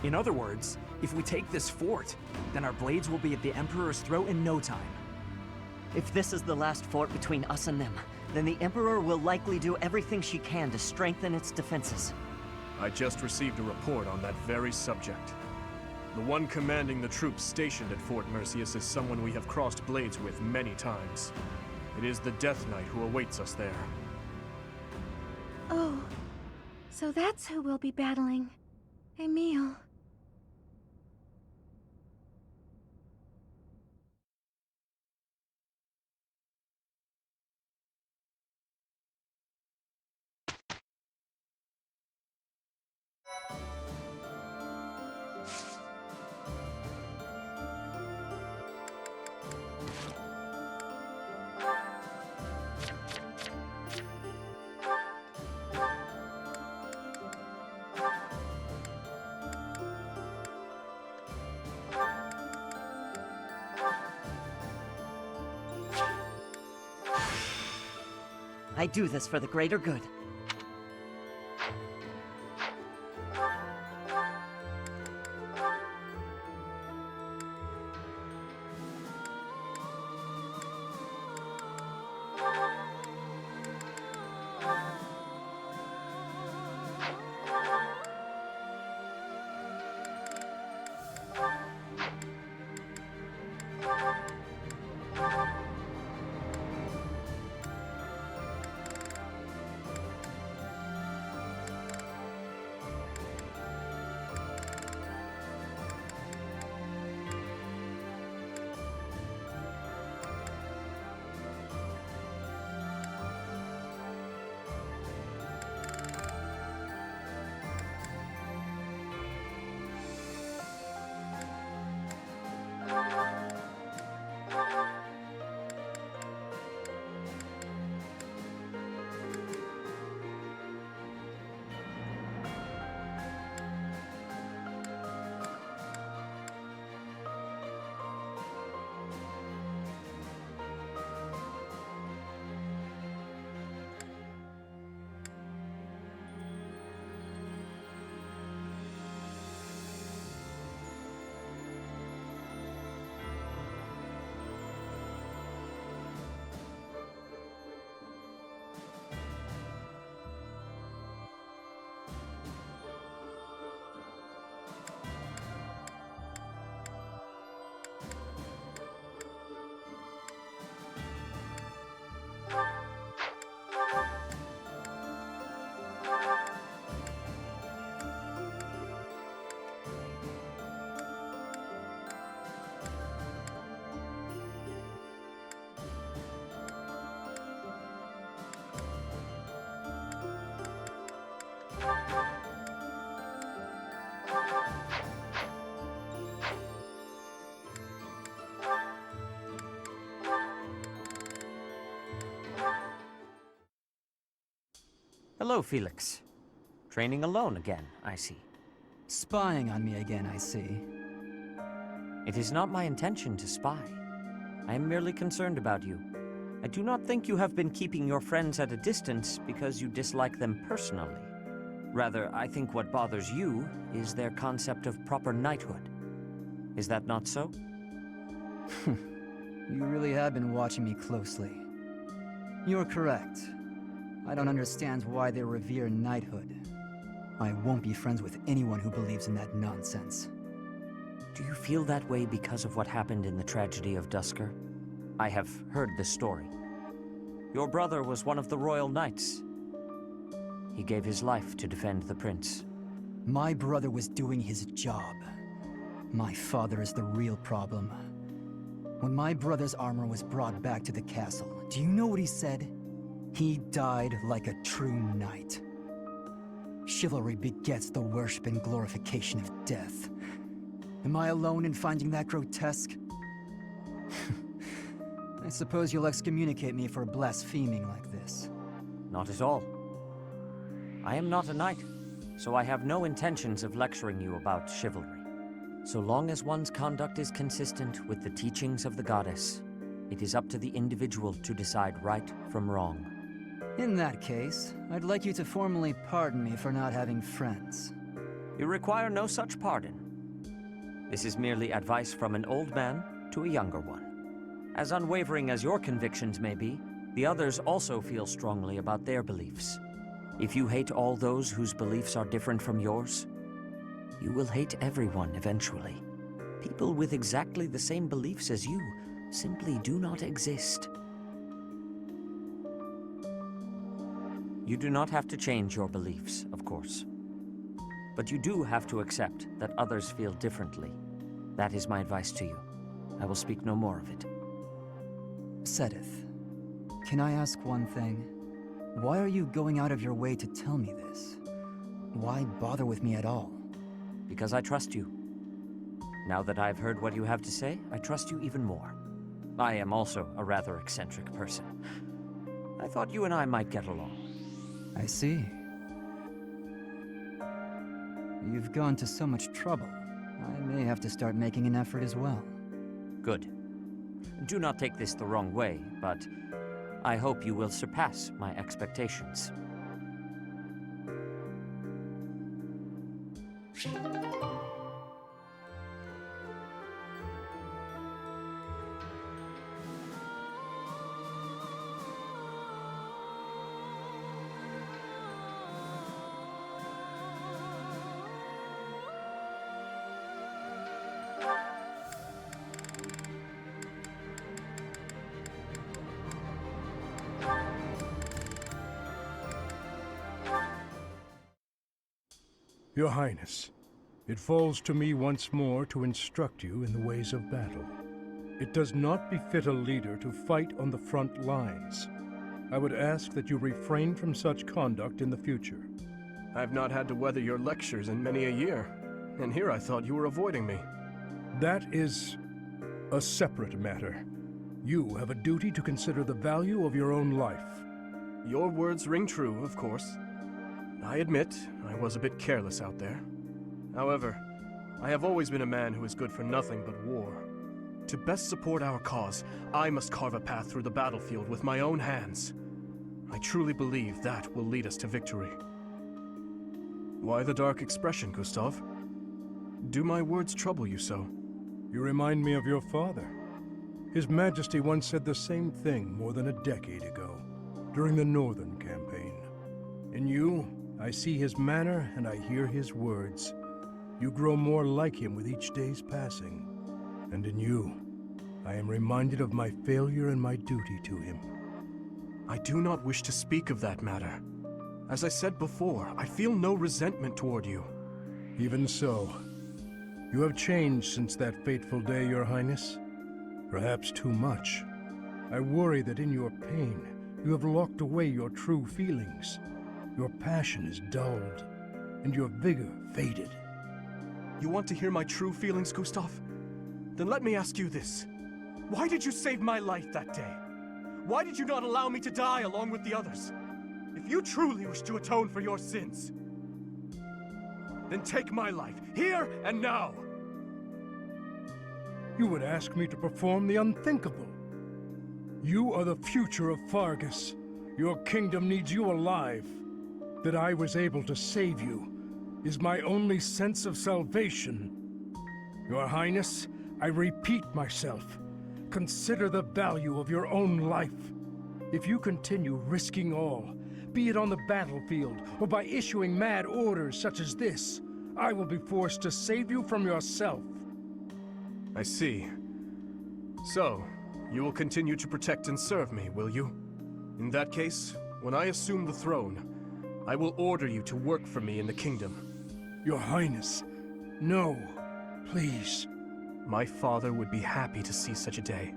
In other words, if we take this fort, then our blades will be at the Emperor's throat in no time. If this is the last fort between us and them, then the Emperor will likely do everything she can to strengthen its defenses. I just received a report on that very subject. The one commanding the troops stationed at Fort Mercius is someone we have crossed blades with many times. It is the Death Knight who awaits us there. Oh, so that's who we'll be battling. Emil. I do this for the greater good. Hello, Felix. Training alone again, I see. Spying on me again, I see. It is not my intention to spy. I am merely concerned about you. I do not think you have been keeping your friends at a distance because you dislike them personally. Rather, I think what bothers you is their concept of proper knighthood. Is that not so? You really have been watching me closely. You're correct. I don't understand why they revere knighthood. I won't be friends with anyone who believes in that nonsense. Do you feel that way because of what happened in the tragedy of Duscur? I have heard the story. Your brother was one of the royal knights. He gave his life to defend the prince. My brother was doing his job. My father is the real problem. When my brother's armor was brought back to the castle, do you know what he said? He died like a true knight. Chivalry begets the worship and glorification of death. Am I alone in finding that grotesque? I suppose you'll excommunicate me for blaspheming like this. Not at all. I am not a knight, so I have no intentions of lecturing you about chivalry. So long as one's conduct is consistent with the teachings of the goddess, it is up to the individual to decide right from wrong. In that case, I'd like you to formally pardon me for not having friends. You require no such pardon. This is merely advice from an old man to a younger one. As unwavering as your convictions may be, the others also feel strongly about their beliefs. If you hate all those whose beliefs are different from yours, you will hate everyone eventually. People with exactly the same beliefs as you simply do not exist. You do not have to change your beliefs, of course. But you do have to accept that others feel differently. That is my advice to you. I will speak no more of it. Sedith, can I ask one thing? Why are you going out of your way to tell me this? Why bother with me at all? Because I trust you. Now that I've heard what you have to say, I trust you even more. I am also a rather eccentric person. I thought you and I might get along. I see. You've gone to so much trouble. I may have to start making an effort as well. Good. Do not take this the wrong way, but I hope you will surpass my expectations. Your Highness, it falls to me once more to instruct you in the ways of battle. It does not befit a leader to fight on the front lines. I would ask that you refrain from such conduct in the future. I've not had to weather your lectures in many a year, and here I thought you were avoiding me. That is a separate matter. You have a duty to consider the value of your own life. Your words ring true, of course. I admit, I was a bit careless out there. However, I have always been a man who is good for nothing but war. To best support our cause, I must carve a path through the battlefield with my own hands. I truly believe that will lead us to victory. Why the dark expression, Gustav? Do my words trouble you so? You remind me of your father. His Majesty once said the same thing more than a decade ago, during the Northern Campaign. In you, I see his manner and I hear his words. You grow more like him with each day's passing. And in you, I am reminded of my failure and my duty to him. I do not wish to speak of that matter. As I said before, I feel no resentment toward you. Even so, you have changed since that fateful day, Your Highness. Perhaps too much. I worry that in your pain, you have locked away your true feelings. Your passion is dulled, and your vigor faded. You want to hear my true feelings, Gustav? Then let me ask you this. Why did you save my life that day? Why did you not allow me to die along with the others? If you truly wish to atone for your sins, then take my life, here and now! You would ask me to perform the unthinkable. You are the future of Fargus. Your kingdom needs you alive. That I was able to save you is my only sense of salvation. Your Highness, I repeat myself. Consider the value of your own life. If you continue risking all, be it on the battlefield or by issuing mad orders such as this, I will be forced to save you from yourself. I see. So, you will continue to protect and serve me, will you? In that case, when I assume the throne, I will order you to work for me in the kingdom. Your Highness, no, please. My father would be happy to see such a day.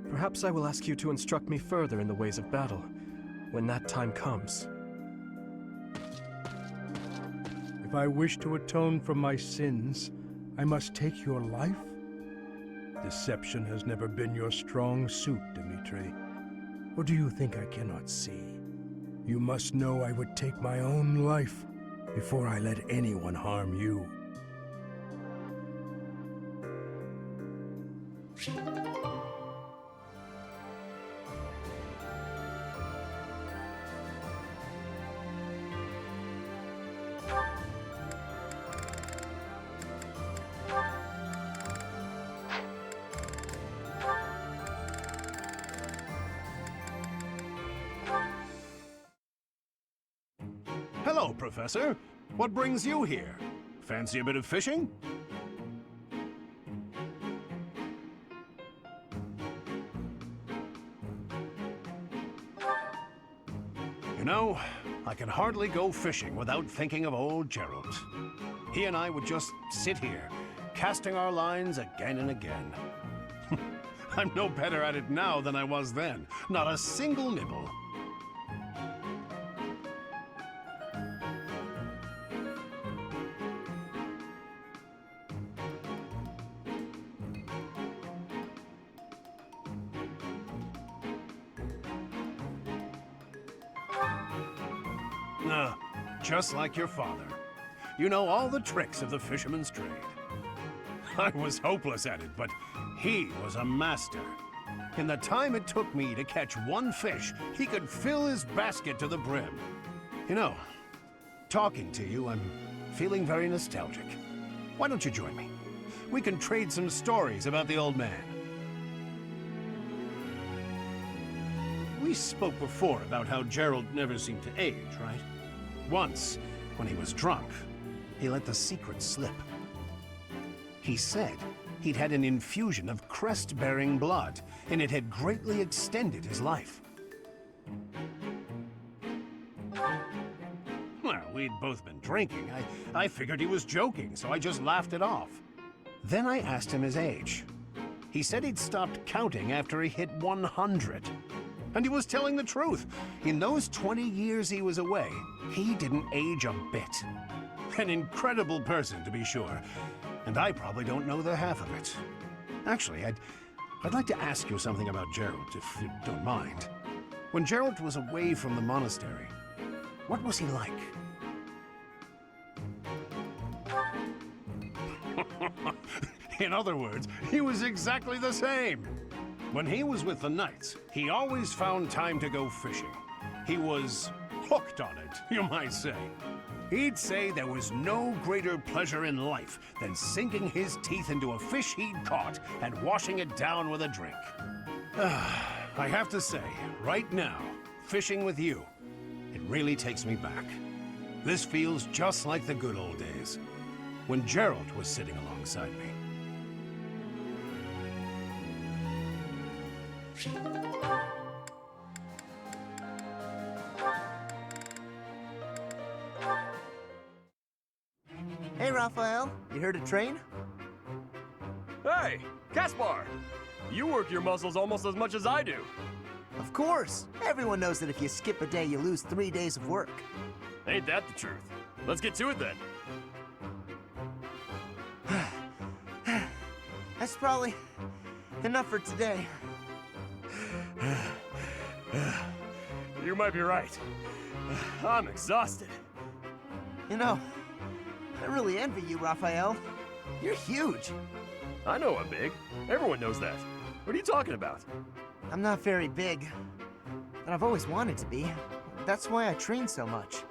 Perhaps I will ask you to instruct me further in the ways of battle, when that time comes. If I wish to atone for my sins, I must take your life? Deception has never been your strong suit, Dimitri. Or do you think I cannot see? You must know I would take my own life before I let anyone harm you. Hello, Professor. What brings you here? Fancy a bit of fishing? You know, I can hardly go fishing without thinking of old Gerald. He and I would just sit here, casting our lines again and again. I'm no better at it now than I was then. Not a single nibble. Just like your father. You know all the tricks of the fisherman's trade. I was hopeless at it, but he was a master. In the time it took me to catch one fish, he could fill his basket to the brim. You know, talking to you, I'm feeling very nostalgic. Why don't you join me? We can trade some stories about the old man. We spoke before about how Gerald never seemed to age, right? Once, when he was drunk, he let the secret slip. He said he'd had an infusion of crest-bearing blood, and it had greatly extended his life. Well, we'd both been drinking. I figured he was joking, so I just laughed it off. Then I asked him his age. He said he'd stopped counting after he hit 100. And he was telling the truth. In those 20 years he was away, he didn't age a bit. An incredible person, to be sure. And I probably don't know the half of it. Actually, I'd like to ask you something about Gerald, if you don't mind. When Gerald was away from the monastery, what was he like? In other words, he was exactly the same. When he was with the Knights, he always found time to go fishing. He was hooked on it, you might say. He'd say there was no greater pleasure in life than sinking his teeth into a fish he'd caught and washing it down with a drink. I have to say, right now, fishing with you, it really takes me back. This feels just like the good old days, when Gerald was sitting alongside me. Hey, Raphael, you heard of train? Hey, Caspar! You work your muscles almost as much as I do. Of course. Everyone knows that if you skip a day, you lose 3 days of work. Ain't that the truth? Let's get to it then. That's probably enough for today. You might be right. I'm exhausted. You know, I really envy you, Raphael. You're huge. I know I'm big. Everyone knows that. What are you talking about? I'm not very big, and I've always wanted to be. That's why I train so much.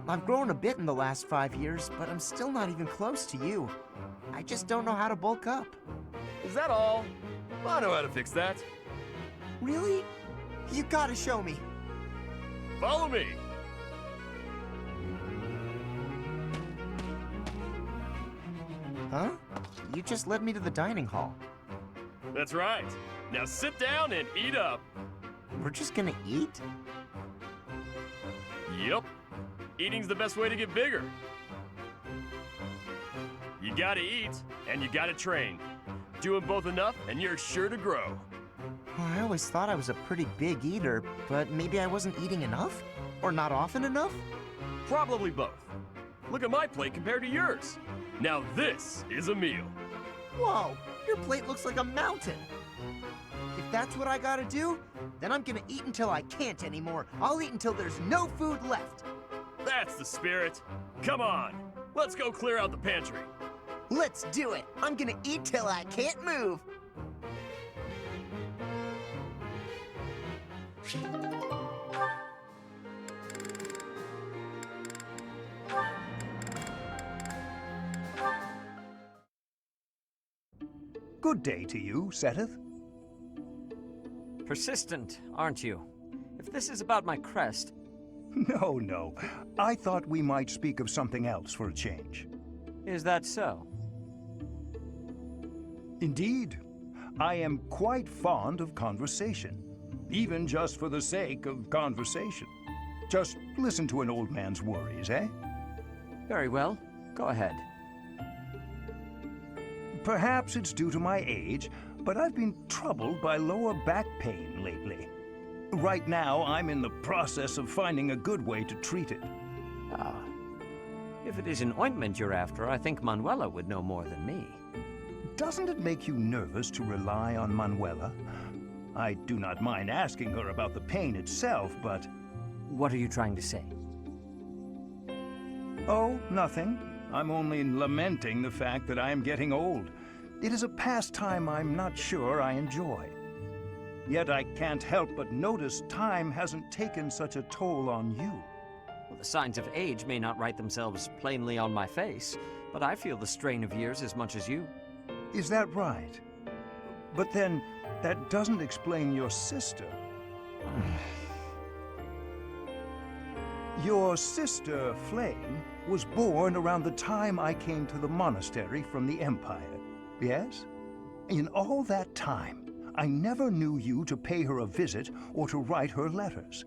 I've grown a bit in the last 5 years, but I'm still not even close to you. I just don't know how to bulk up. Is that all? I know how to fix that. Really? You gotta show me. Follow me. Huh? You just led me to the dining hall. That's right. Now sit down and eat up. We're just gonna eat? Yep. Eating's the best way to get bigger. You gotta eat, and you gotta train. Doing both enough, and you're sure to grow. Well, I always thought I was a pretty big eater, but maybe I wasn't eating enough? Or not often enough? Probably both. Look at my plate compared to yours. Now this is a meal. Whoa, your plate looks like a mountain. If that's what I gotta do, then I'm gonna eat until I can't anymore. I'll eat until there's no food left. That's the spirit. Come on, let's go clear out the pantry. Let's do it. I'm gonna eat till I can't move. Good day to you, Seteth. Persistent, aren't you? If this is about my crest... No. I thought we might speak of something else for a change. Is that so? Indeed. I am quite fond of conversation, even just for the sake of conversation. Just listen to an old man's worries, eh? Very well. Go ahead. Perhaps it's due to my age, but I've been troubled by lower back pain lately. Right now, I'm in the process of finding a good way to treat it. Ah. If it is an ointment you're after, I think Manuela would know more than me. Doesn't it make you nervous to rely on Manuela? I do not mind asking her about the pain itself, but... What are you trying to say? Oh, nothing. I'm only lamenting the fact that I am getting old. It is a pastime I'm not sure I enjoy. Yet I can't help but notice time hasn't taken such a toll on you. Well, the signs of age may not write themselves plainly on my face, but I feel the strain of years as much as you. Is that right? But then, that doesn't explain your sister. Your sister, Flame, was born around the time I came to the monastery from the Empire, yes? In all that time, I never knew you to pay her a visit or to write her letters.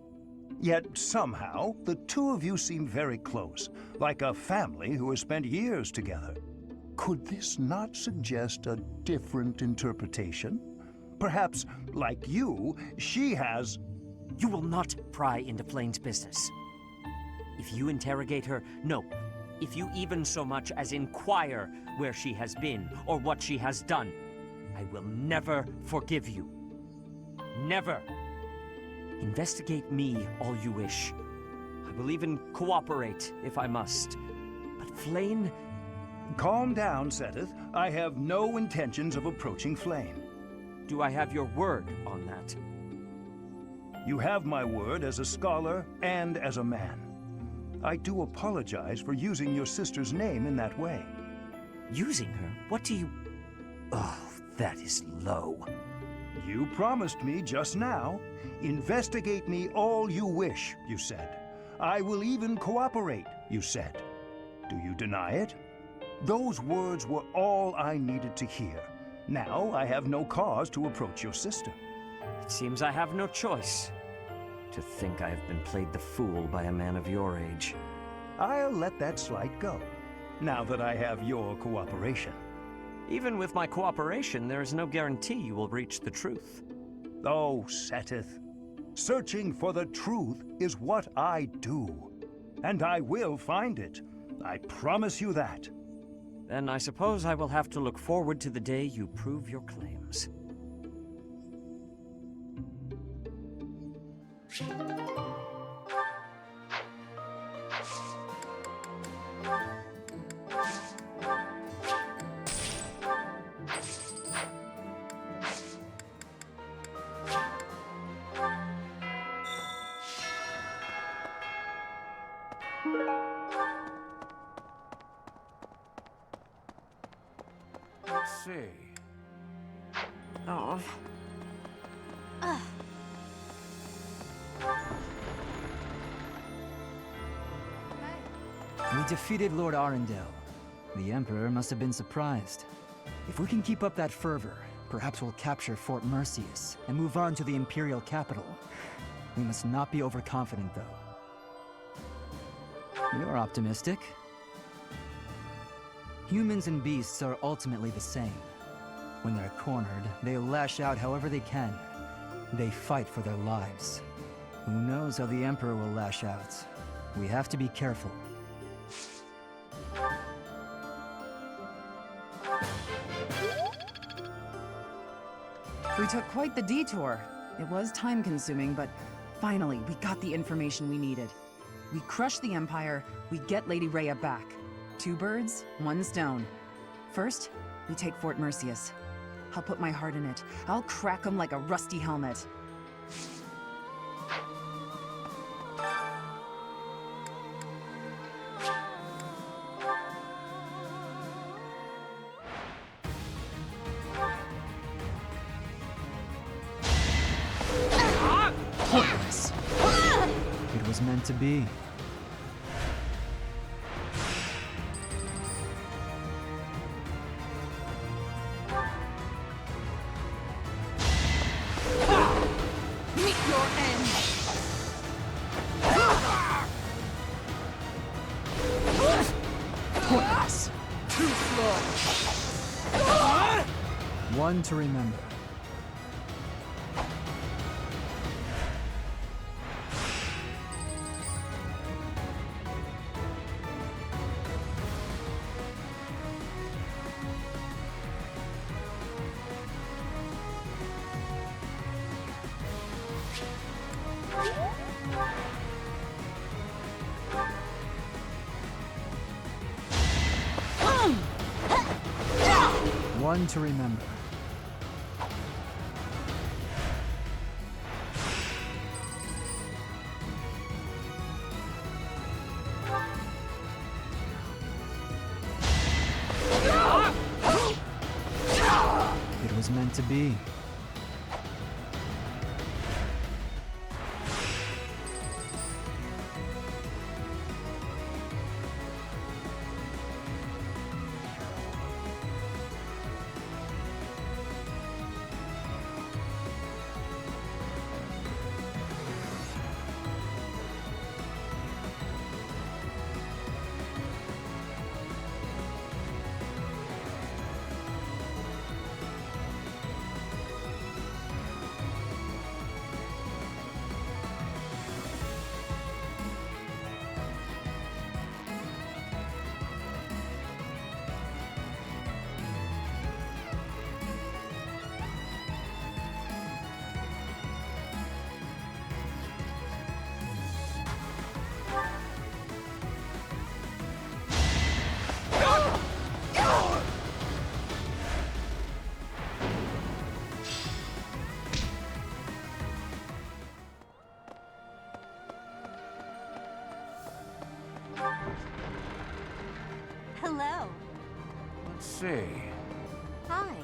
Yet somehow, the two of you seem very close, like a family who has spent years together. Could this not suggest a different interpretation? Perhaps, like you, she has... You will not pry into Flame's business. If you interrogate her, no. If you even so much as inquire where she has been or what she has done, I will never forgive you. Never. Investigate me all you wish. I will even cooperate if I must. But Flame... Calm down, Seteth. I have no intentions of approaching Flame. Do I have your word on that? You have my word as a scholar and as a man. I do apologize for using your sister's name in that way. Using her? What do you... Oh, that is low. You promised me just now. Investigate me all you wish, you said. I will even cooperate, you said. Do you deny it? Those words were all I needed to hear. Now I have no cause to approach your sister. It seems I have no choice. To think I have been played the fool by a man of your age. I'll let that slight go, now that I have your cooperation. Even with my cooperation, there is no guarantee you will reach the truth. Oh, Seteth, searching for the truth is what I do. And I will find it. I promise you that. Then I suppose I will have to look forward to the day you prove your claims. see. Oh. We defeated Lord Arundel. The Emperor must have been surprised. If we can keep up that fervor, perhaps we'll capture Fort Mercius and move on to the Imperial capital. We must not be overconfident, though. You're optimistic. Humans and beasts are ultimately the same. When they're cornered, they lash out however they can. They fight for their lives. Who knows how the Emperor will lash out? We have to be careful. We took quite the detour. It was time-consuming, but finally, we got the information we needed. We crush the Empire, we get Lady Rhea back. 2 birds, 1 stone. First, we take Fort Mercius. I'll put my heart in it. I'll crack 'em like a rusty helmet. Pointless. It was meant to be. Meet your end! Pointless. Too slow! One to remember. One to remember. It was meant to be. Hello. Let's see. Hi.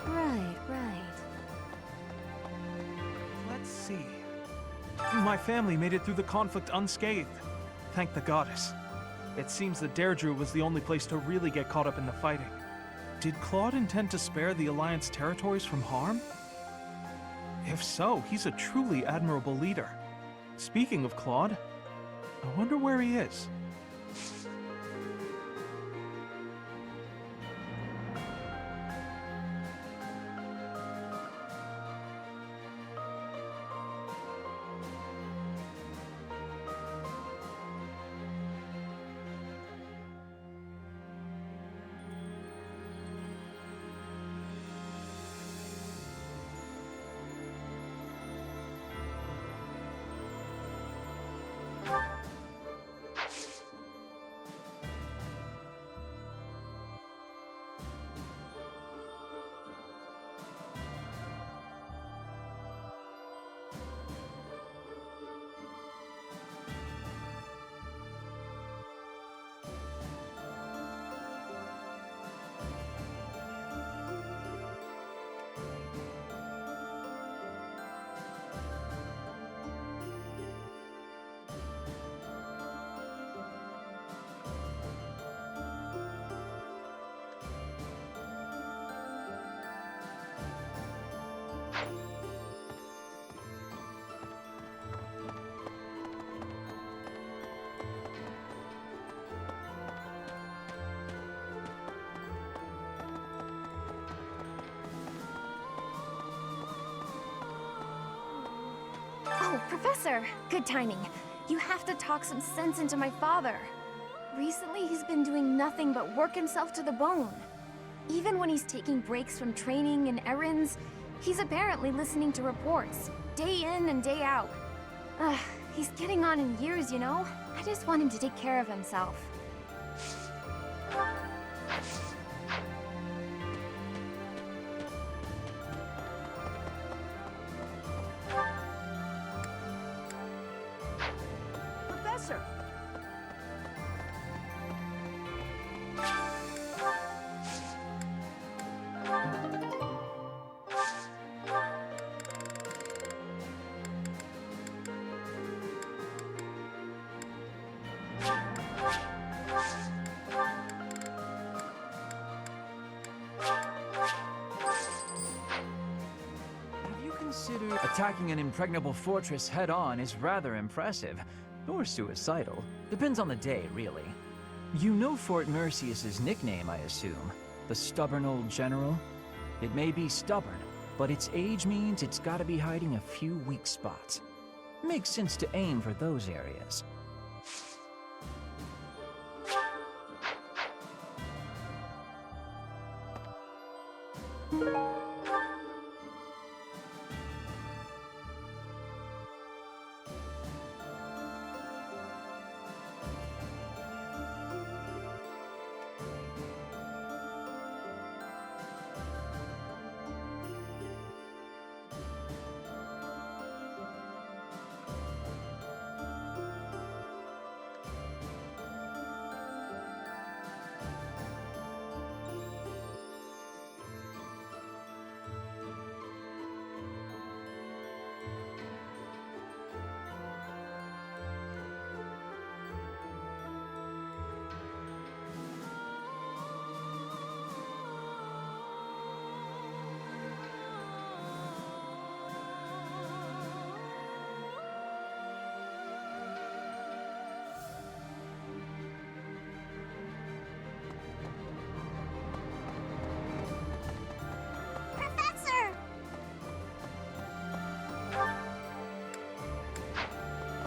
Right. Let's see. My family made it through the conflict unscathed. Thank the goddess. It seems that Deirdre was the only place to really get caught up in the fighting. Did Claude intend to spare the Alliance territories from harm? If so, he's a truly admirable leader. Speaking of Claude, I wonder where he is. Oh, Professor! Good timing. You have to talk some sense into my father. Recently, he's been doing nothing but work himself to the bone. Even when he's taking breaks from training and errands, he's apparently listening to reports, day in and day out. He's getting on in years, you know? I just want him to take care of himself. Professor! Attacking an impregnable fortress head-on is rather impressive, or suicidal. Depends on the day, really. You know Fort Mercius's nickname, I assume? The stubborn old general? It may be stubborn, but its age means it's gotta be hiding a few weak spots. Makes sense to aim for those areas.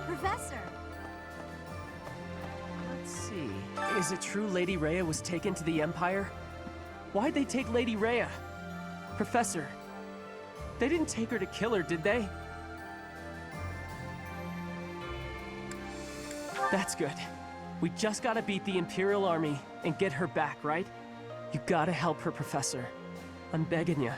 Professor! Let's see. Is it true Lady Rhea was taken to the Empire? Why'd they take Lady Rhea? Professor, they didn't take her to kill her, did they? That's good. We just gotta beat the Imperial Army and get her back, right? You gotta help her, Professor. I'm begging ya.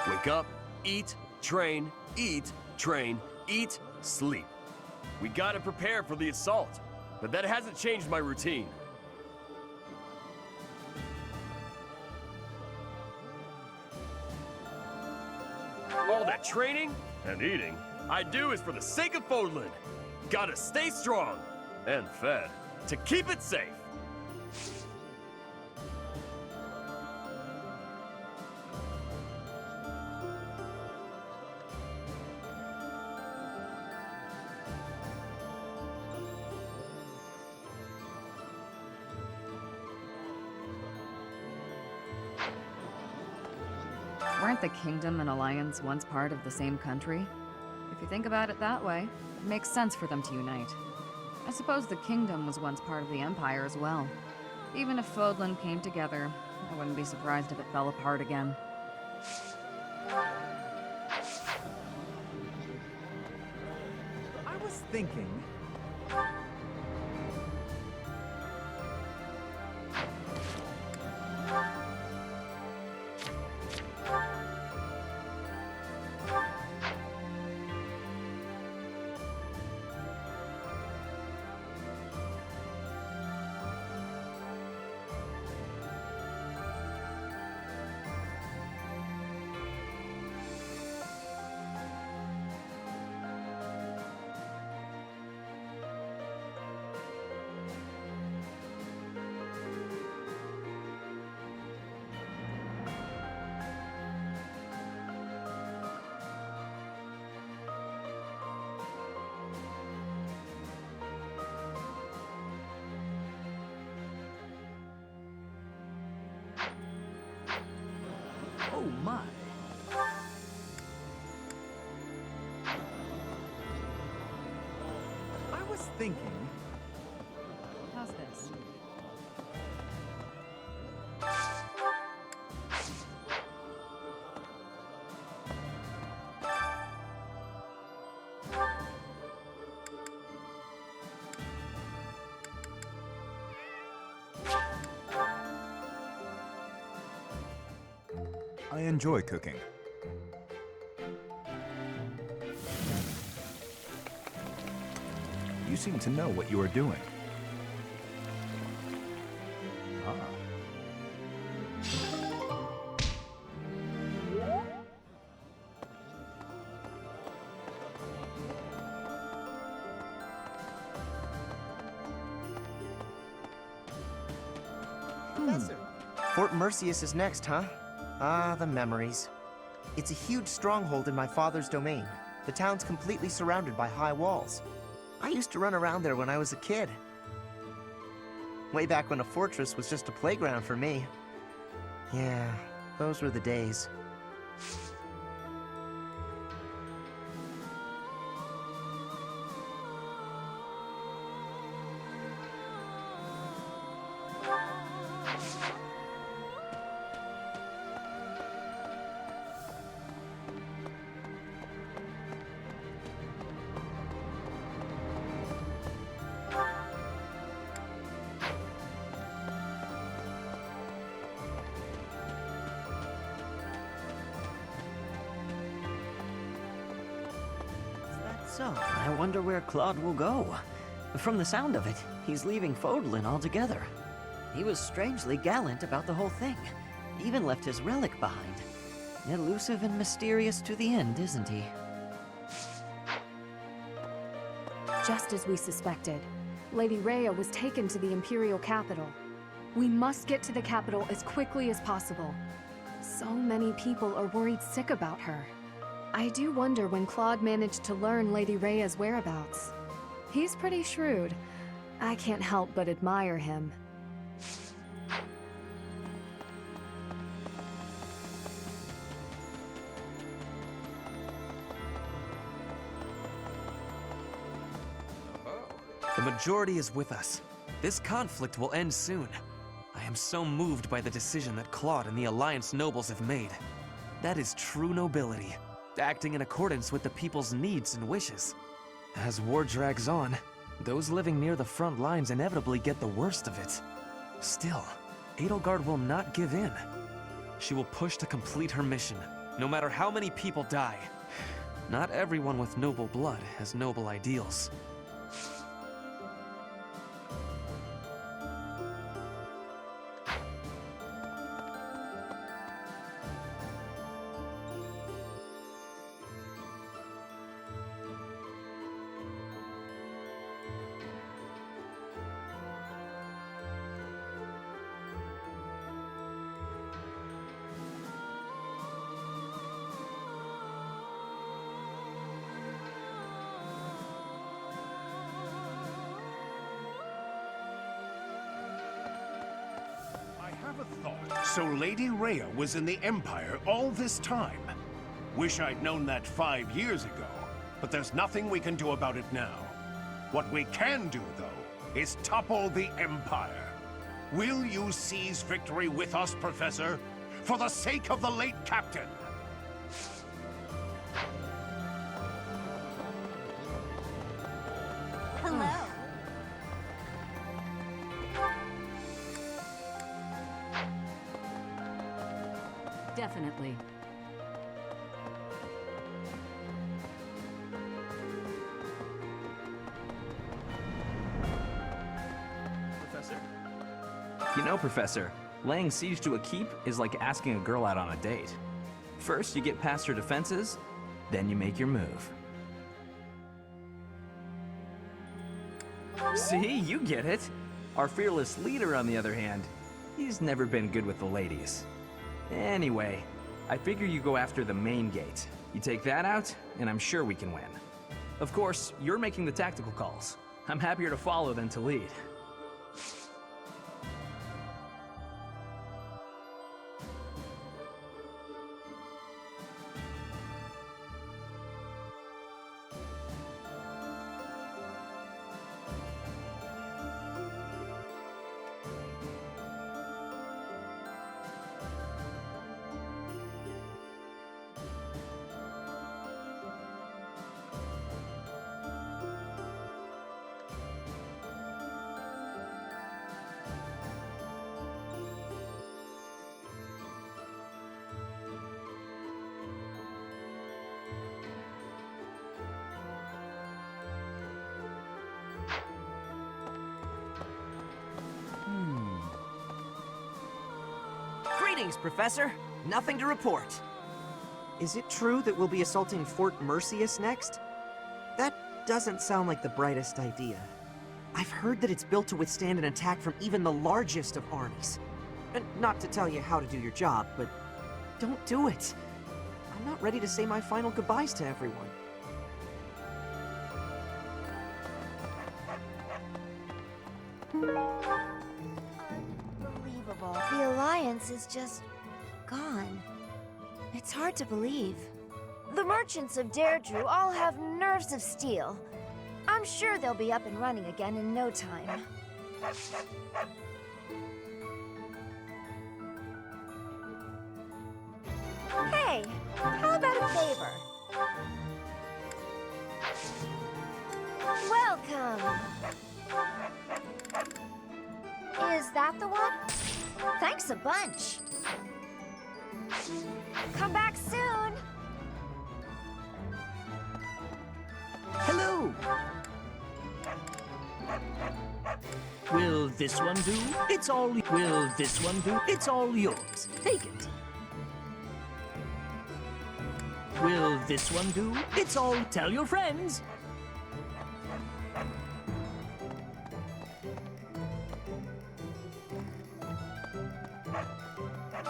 Wake up, eat, train, eat, sleep. We gotta prepare for the assault, but that hasn't changed my routine. All that training and eating I do is for the sake of Fodlan. Gotta stay strong and fed to keep it safe. Weren't the Kingdom and Alliance once part of the same country? If you think about it that way, it makes sense for them to unite. I suppose the Kingdom was once part of the Empire as well. Even if Fodlan came together, I wouldn't be surprised if it fell apart again. I was thinking... Oh my. I was thinking... How's this? I enjoy cooking. You seem to know what you are doing. Ah. Professor. Fort Mercius is next, huh? Ah, the memories. It's a huge stronghold in my father's domain. The town's completely surrounded by high walls. I used to run around there when I was a kid. Way back when a fortress was just a playground for me. Yeah, those were the days. So, I wonder where Claude will go. From the sound of it, he's leaving Fodlan altogether. He was strangely gallant about the whole thing. Even left his relic behind. Elusive and mysterious to the end, isn't he? Just as we suspected, Lady Rhea was taken to the Imperial capital. We must get to the capital as quickly as possible. So many people are worried sick about her. I do wonder when Claude managed to learn Lady Rhea's whereabouts. He's pretty shrewd. I can't help but admire him. The majority is with us. This conflict will end soon. I am so moved by the decision that Claude and the Alliance nobles have made. That is true nobility, acting in accordance with the people's needs and wishes. As war drags on, those living near the front lines inevitably get the worst of it. Still, Edelgard will not give in. She will push to complete her mission, no matter how many people die. Not everyone with noble blood has noble ideals. So Lady Rhea was in the Empire all this time. Wish I'd known that 5 years ago, but there's nothing we can do about it now. What we can do, though, is topple the Empire. Will you seize victory with us, Professor? For the sake of the late Captain! Hello. Definitely. Professor? You know, Professor, laying siege to a keep is like asking a girl out on a date. First, you get past her defenses, then you make your move. See, you get it. Our fearless leader, on the other hand, he's never been good with the ladies. Anyway, I figure you go after the main gate. You take that out, and I'm sure we can win. Of course, you're making the tactical calls. I'm happier to follow than to lead. Greetings, Professor. Nothing to report. Is it true that we'll be assaulting Fort Mercius next? That doesn't sound like the brightest idea. I've heard that it's built to withstand an attack from even the largest of armies. And not to tell you how to do your job, but don't do it. I'm not ready to say my final goodbyes to everyone. Unbelievable. The Alliance is just gone. It's hard to believe. The merchants of Deirdre all have nerves of steel. I'm sure they'll be up and running again in no time. Hey, how about a favor? Welcome! Is that the one? Thanks a bunch. Come back soon! Hello! Will this one do? It's all... Will this one do? It's all yours. Take it. Will this one do? It's all... Tell your friends.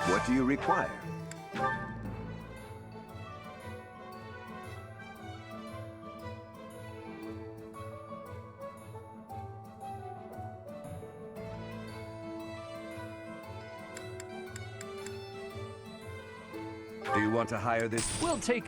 What do you require? Do you want to hire this? We'll take...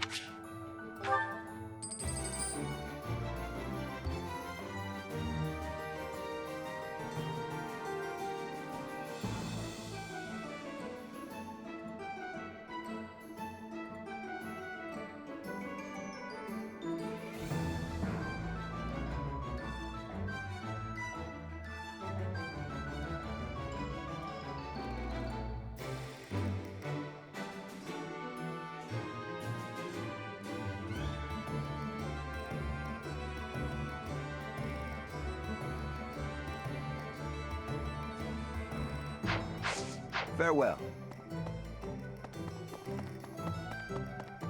Farewell.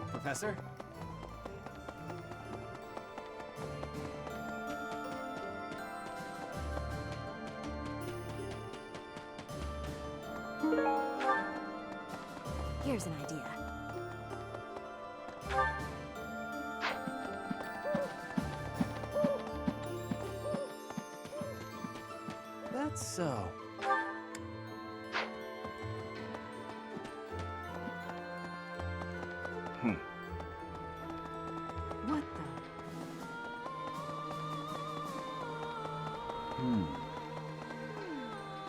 Professor? Here's an idea. That's so. What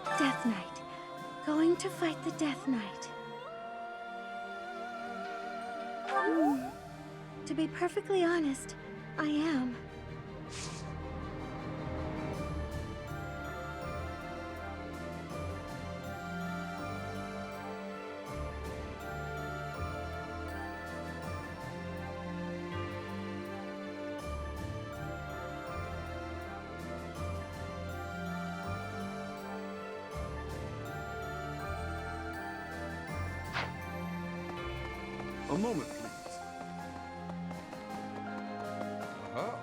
the? Death Knight. Going to fight the Death Knight. To be perfectly honest, I am. A moment, please. Oh.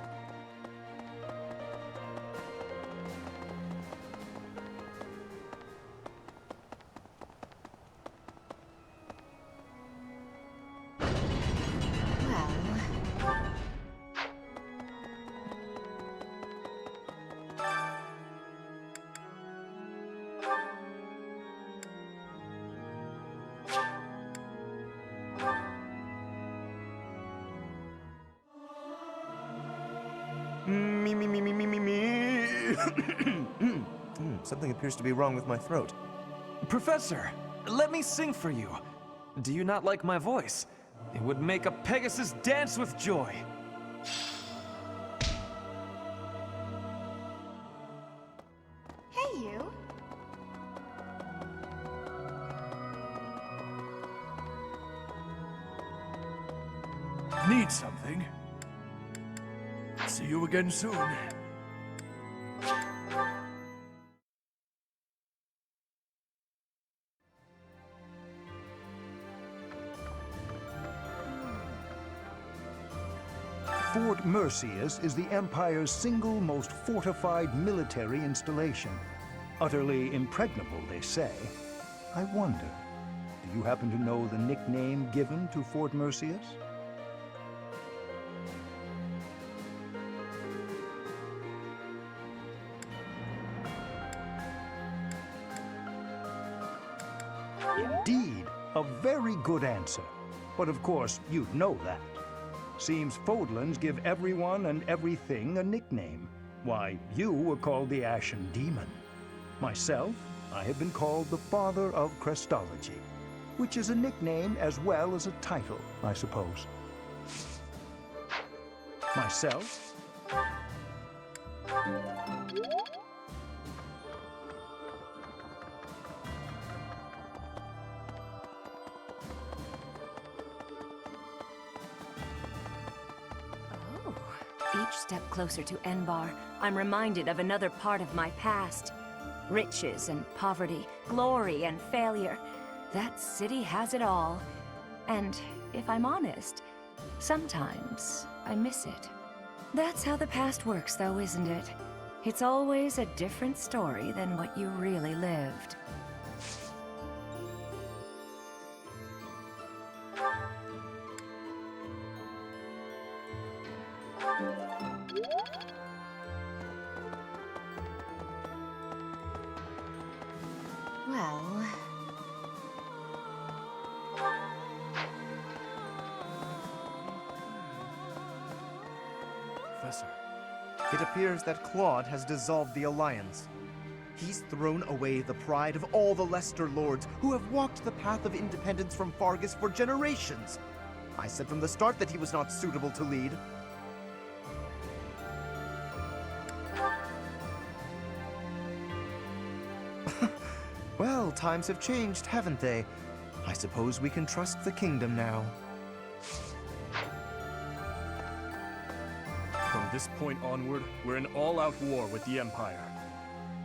Something appears to be wrong with my throat. Professor, let me sing for you. Do you not like my voice? It would make a Pegasus dance with joy. Hey, you. Need something? See you again soon. Fort Mercius is the Empire's single most fortified military installation. Utterly impregnable, they say. I wonder, do you happen to know the nickname given to Fort Mercius? Indeed, a very good answer. But of course, you'd know that. Seems Fodlans give everyone and everything a nickname. Why, you were called the Ashen Demon. Myself, I have been called the Father of Crestology, which is a nickname as well as a title, I suppose. Myself? Each step closer to Enbar, I'm reminded of another part of my past. Riches and poverty, glory and failure. That city has it all. And if I'm honest, sometimes I miss it. That's how the past works, though, isn't it? It's always a different story than what you really lived. Well... Professor. It appears that Claude has dissolved the Alliance. He's thrown away the pride of all the Leicester Lords who have walked the path of independence from Fargus for generations. I said from the start that he was not suitable to lead. Well, times have changed, haven't they? I suppose we can trust the kingdom now. From this point onward, we're in all-out war with the Empire.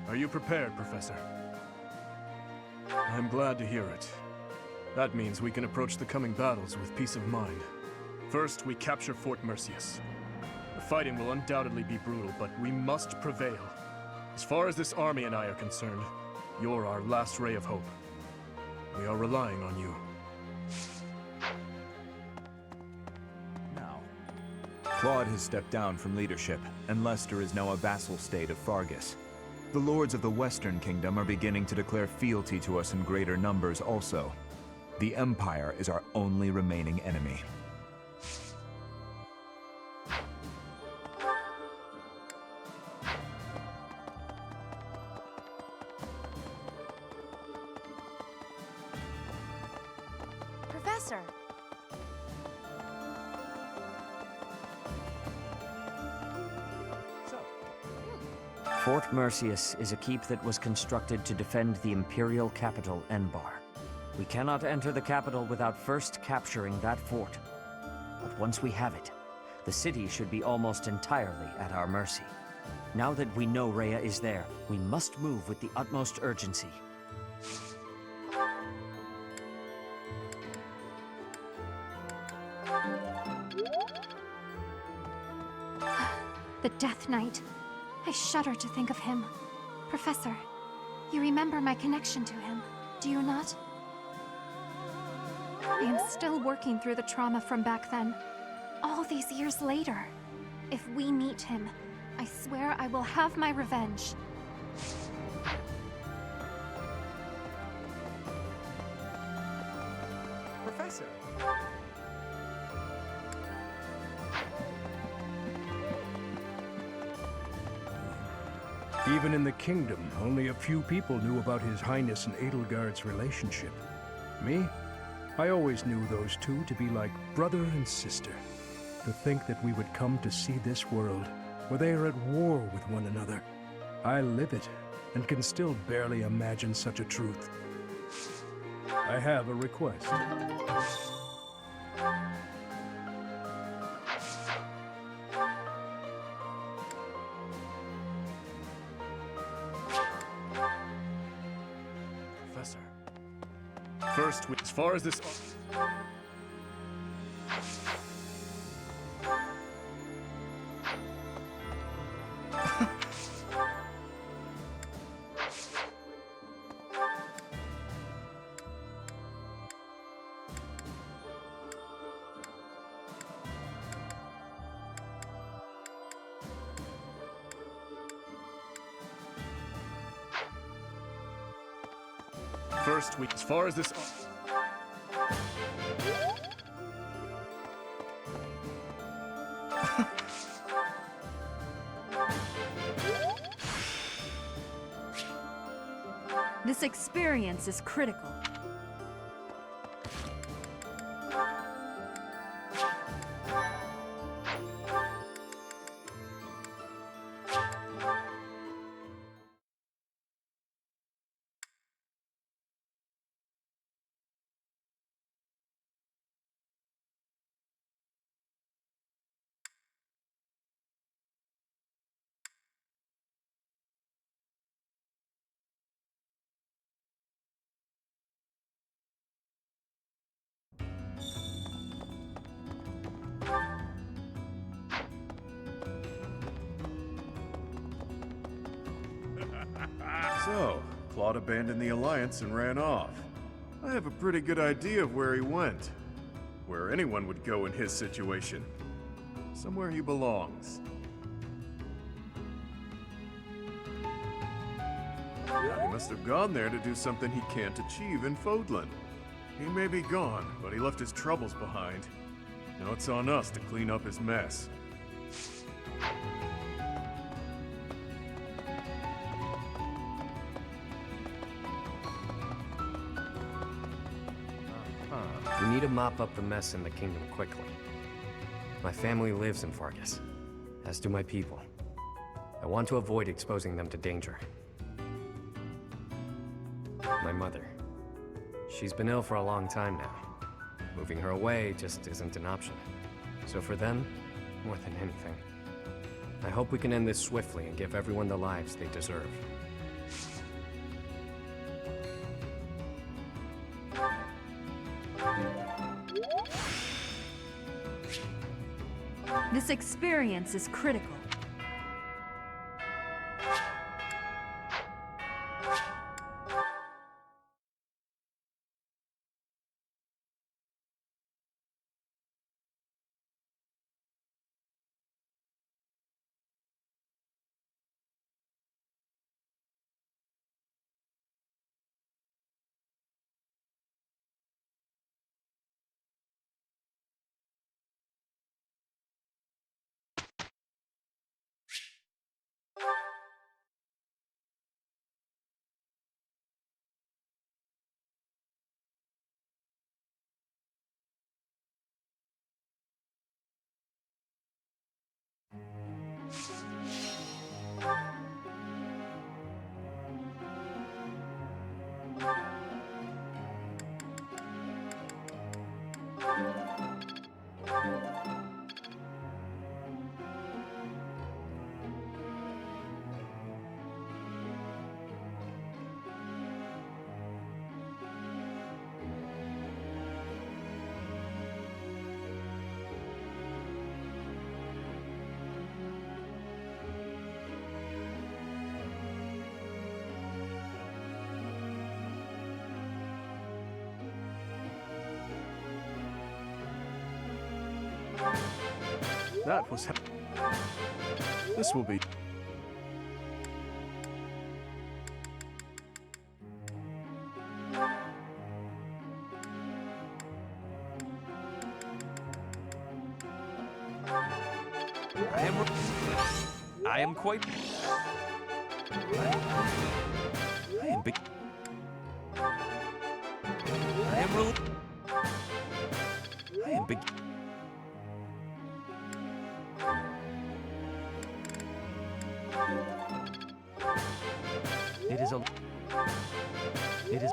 Are you prepared, Professor? I'm glad to hear it. That means we can approach the coming battles with peace of mind. First, we capture Fort Mercius. The fighting will undoubtedly be brutal, but we must prevail. As far as this army and I are concerned, you're our last ray of hope. We are relying on you. Now, Claude has stepped down from leadership, and Leicester is now a vassal state of Fargus. The lords of the Western Kingdom are beginning to declare fealty to us in greater numbers also. The Empire is our only remaining enemy. Professor! Fort Mercius is a keep that was constructed to defend the imperial capital, Enbar. We cannot enter the capital without first capturing that fort. But once we have it, the city should be almost entirely at our mercy. Now that we know Rhea is there, we must move with the utmost urgency. The Death Knight. I shudder to think of him. Professor, you remember my connection to him, do you not? I am still working through the trauma from back then. All these years later. If we meet him, I swear I will have my revenge. Professor! Even in the kingdom, only a few people knew about His Highness and Edelgard's relationship. Me? I always knew those two to be like brother and sister. To think that we would come to see this world, where they are at war with one another. I live it, and can still barely imagine such a truth. I have a request. Professor. First, as far as this... first week. As far as this... This experience is critical. So, Claude abandoned the Alliance and ran off. I have a pretty good idea of where he went. Where anyone would go in his situation. Somewhere he belongs. He must have gone there to do something he can't achieve in Fodlan. He may be gone, but he left his troubles behind. Now it's on us to clean up his mess. We need to mop up the mess in the kingdom quickly. My family lives in Fargus, as do my people. I want to avoid exposing them to danger. My mother. She's been ill for a long time now. Moving her away just isn't an option. So for them, more than anything, I hope we can end this swiftly and give everyone the lives they deserve. This experience is critical. That was... This will be... I am quite... I am big... I am real... I am big... It is a... It is...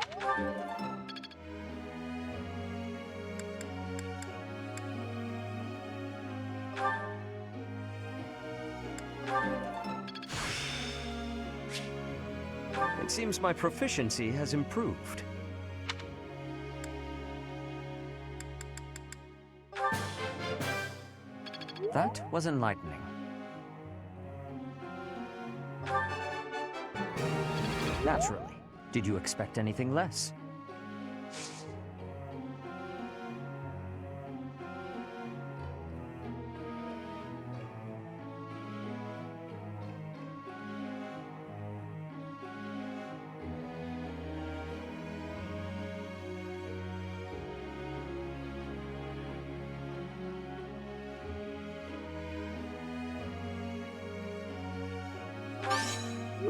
It seems my proficiency has improved. That was enlightening. Naturally. Did you expect anything less?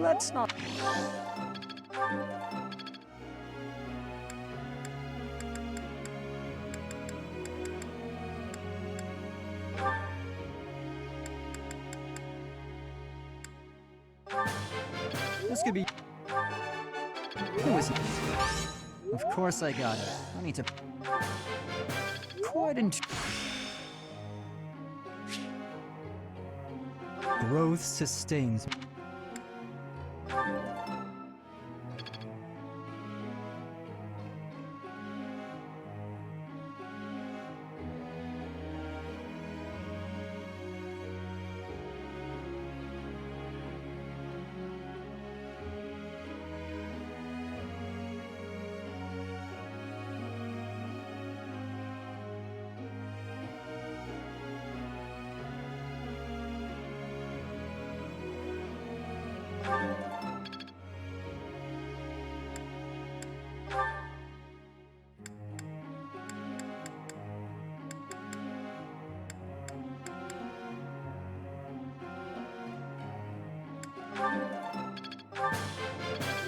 Let's not... This could be... Who is it? Of course I got it. I need to... Quite Growth sustains.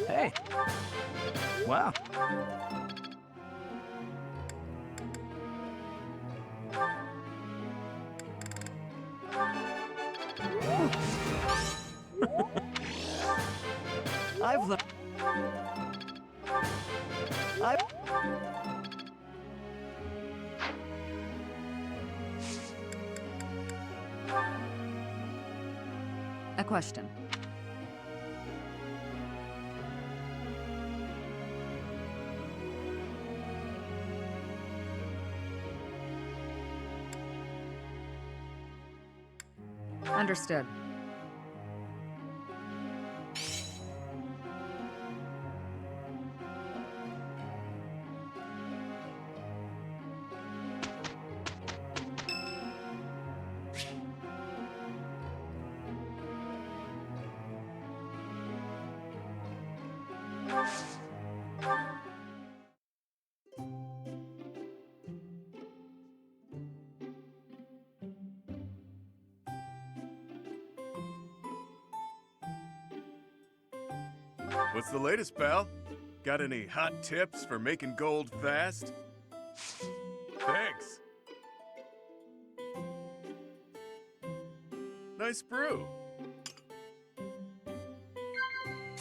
Hey! Wow. I've learned... A question. Understood. What's the latest, pal? Got any hot tips for making gold fast? Thanks. Nice brew.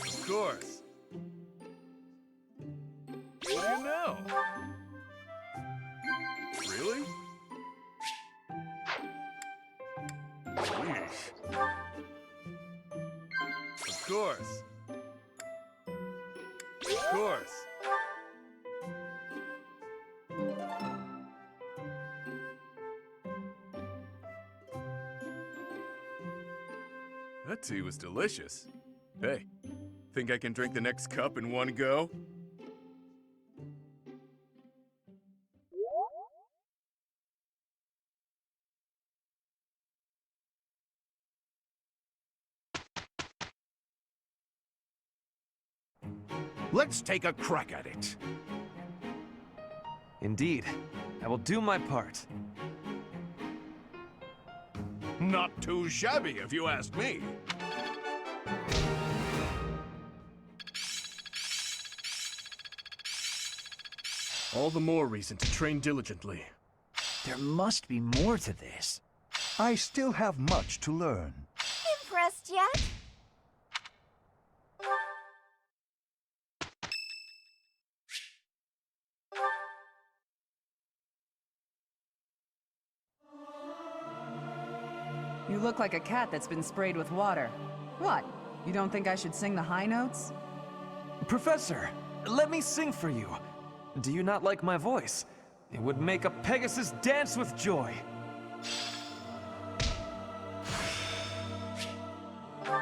Of course. What do you know? Really? Yeesh. Of course. Of course. That tea was delicious. Hey, think I can drink the next cup in one go? Let's take a crack at it. Indeed. I will do my part. Not too shabby, if you ask me. All the more reason to train diligently. There must be more to this. I still have much to learn. Impressed yet? You look like a cat that's been sprayed with water. What? You don't think I should sing the high notes? Professor, let me sing for you. Do you not like my voice? It would make a Pegasus dance with joy.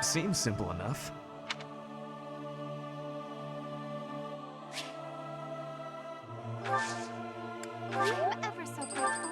Seems simple enough. I'm ever so grateful.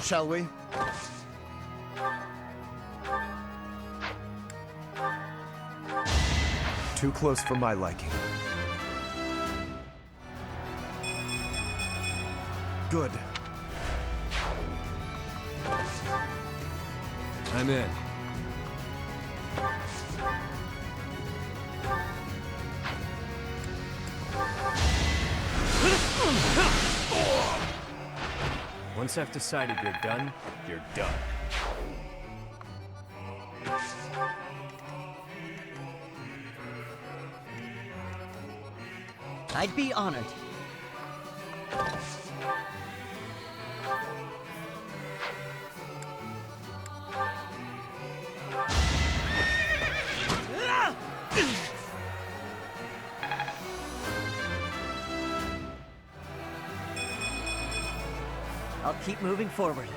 shall we? Too close for my liking. Good. I'm in. Once I've decided you're done, you're done. I'd be honored. I'll keep moving forward.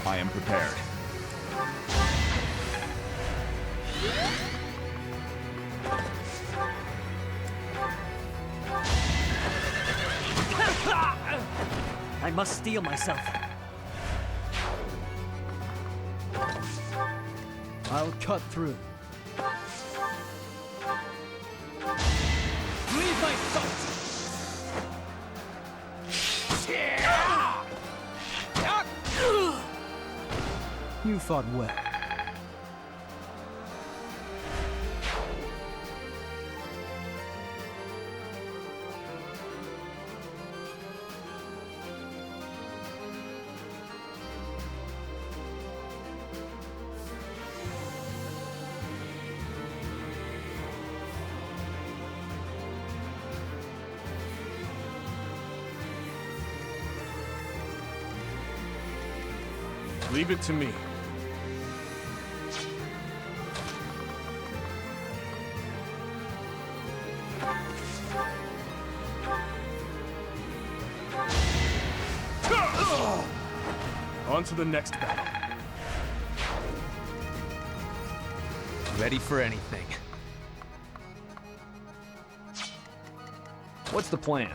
I am prepared. I must steel myself. I'll cut through. Leave my sight! You fought well. Leave it to me. On to the next battle. Ready for anything. What's the plan?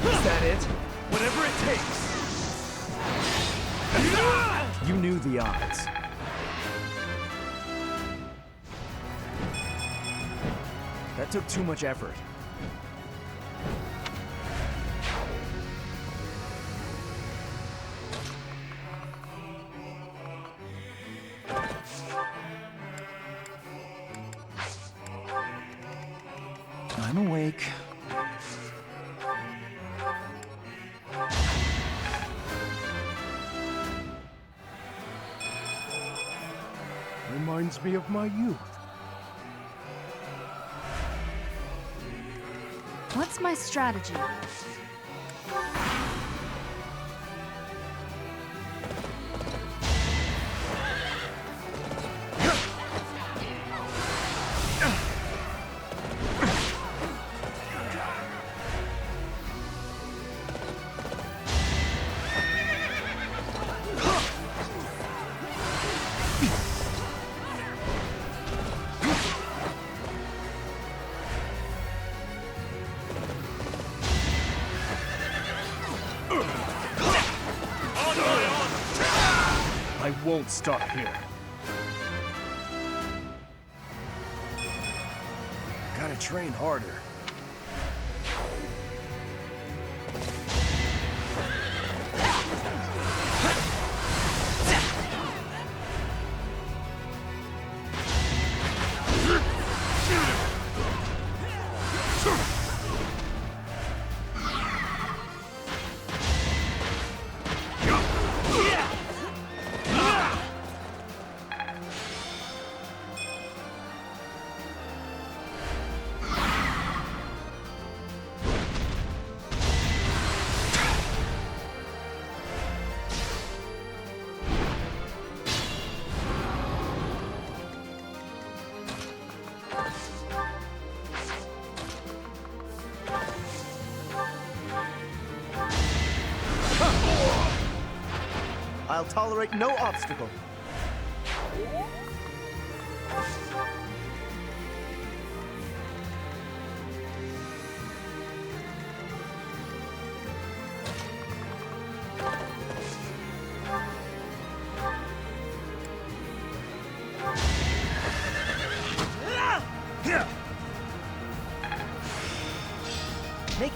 Is that it? Whatever it takes! You knew the odds. That took too much effort. I'm awake. Reminds me of my youth. What's my strategy? I won't stop here. Gotta train harder. I'll tolerate no obstacle. Make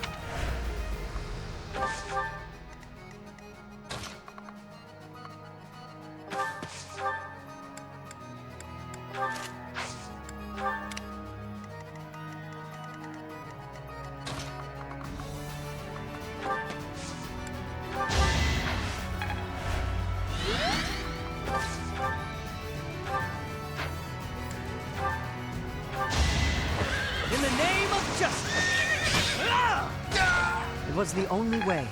In the name of justice! It was the only way.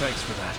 Thanks for that.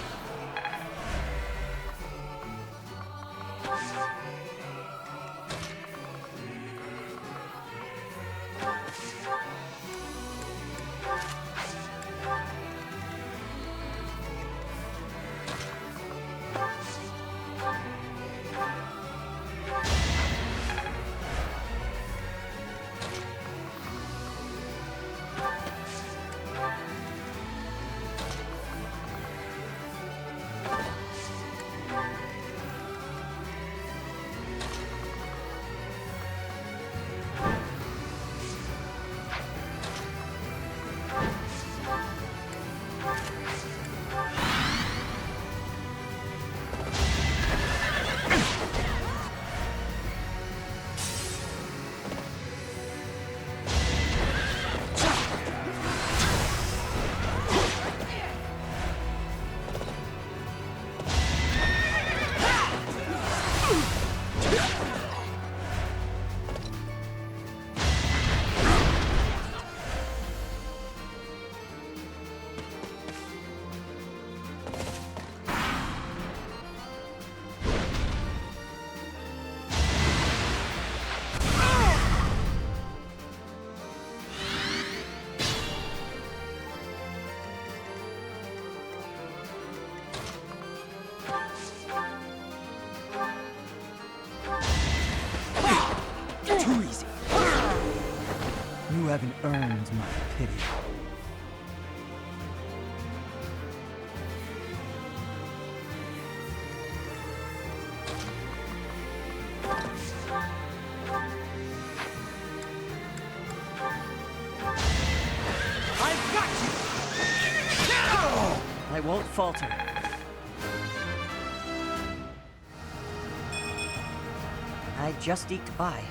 Too easy. You haven't earned my pity. I've got you! I won't falter. I just eked by.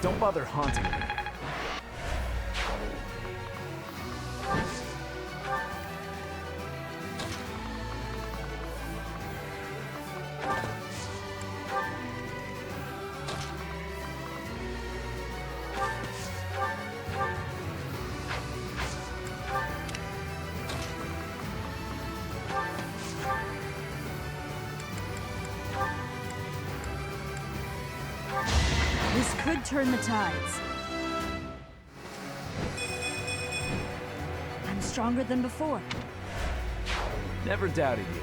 Don't bother haunting me. This could turn the tides. I'm stronger than before. Never doubted you.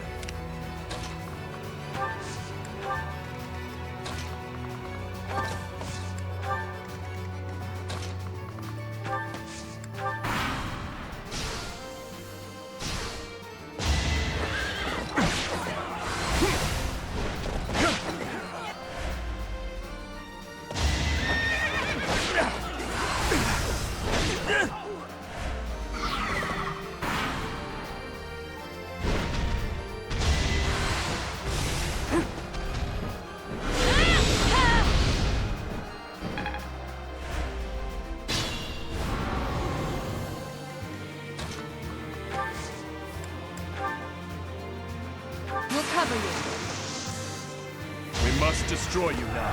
We'll cover you. We must destroy you now.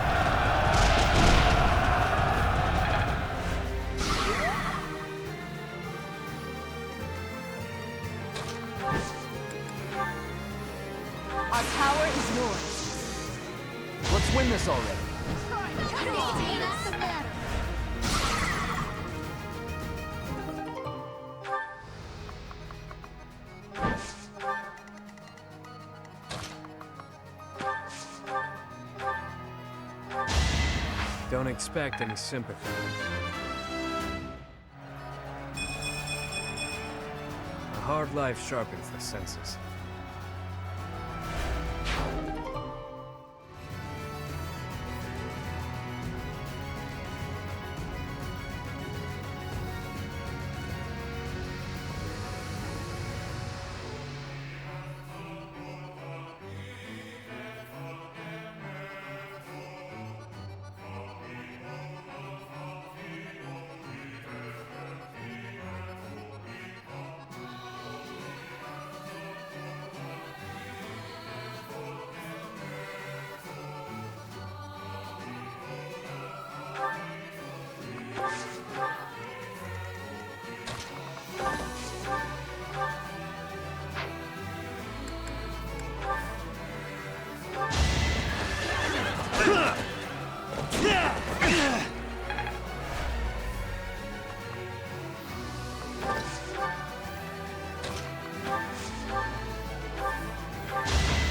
Our power is yours. Let's win this already. What's the matter? Don't expect any sympathy. A hard life sharpens the senses.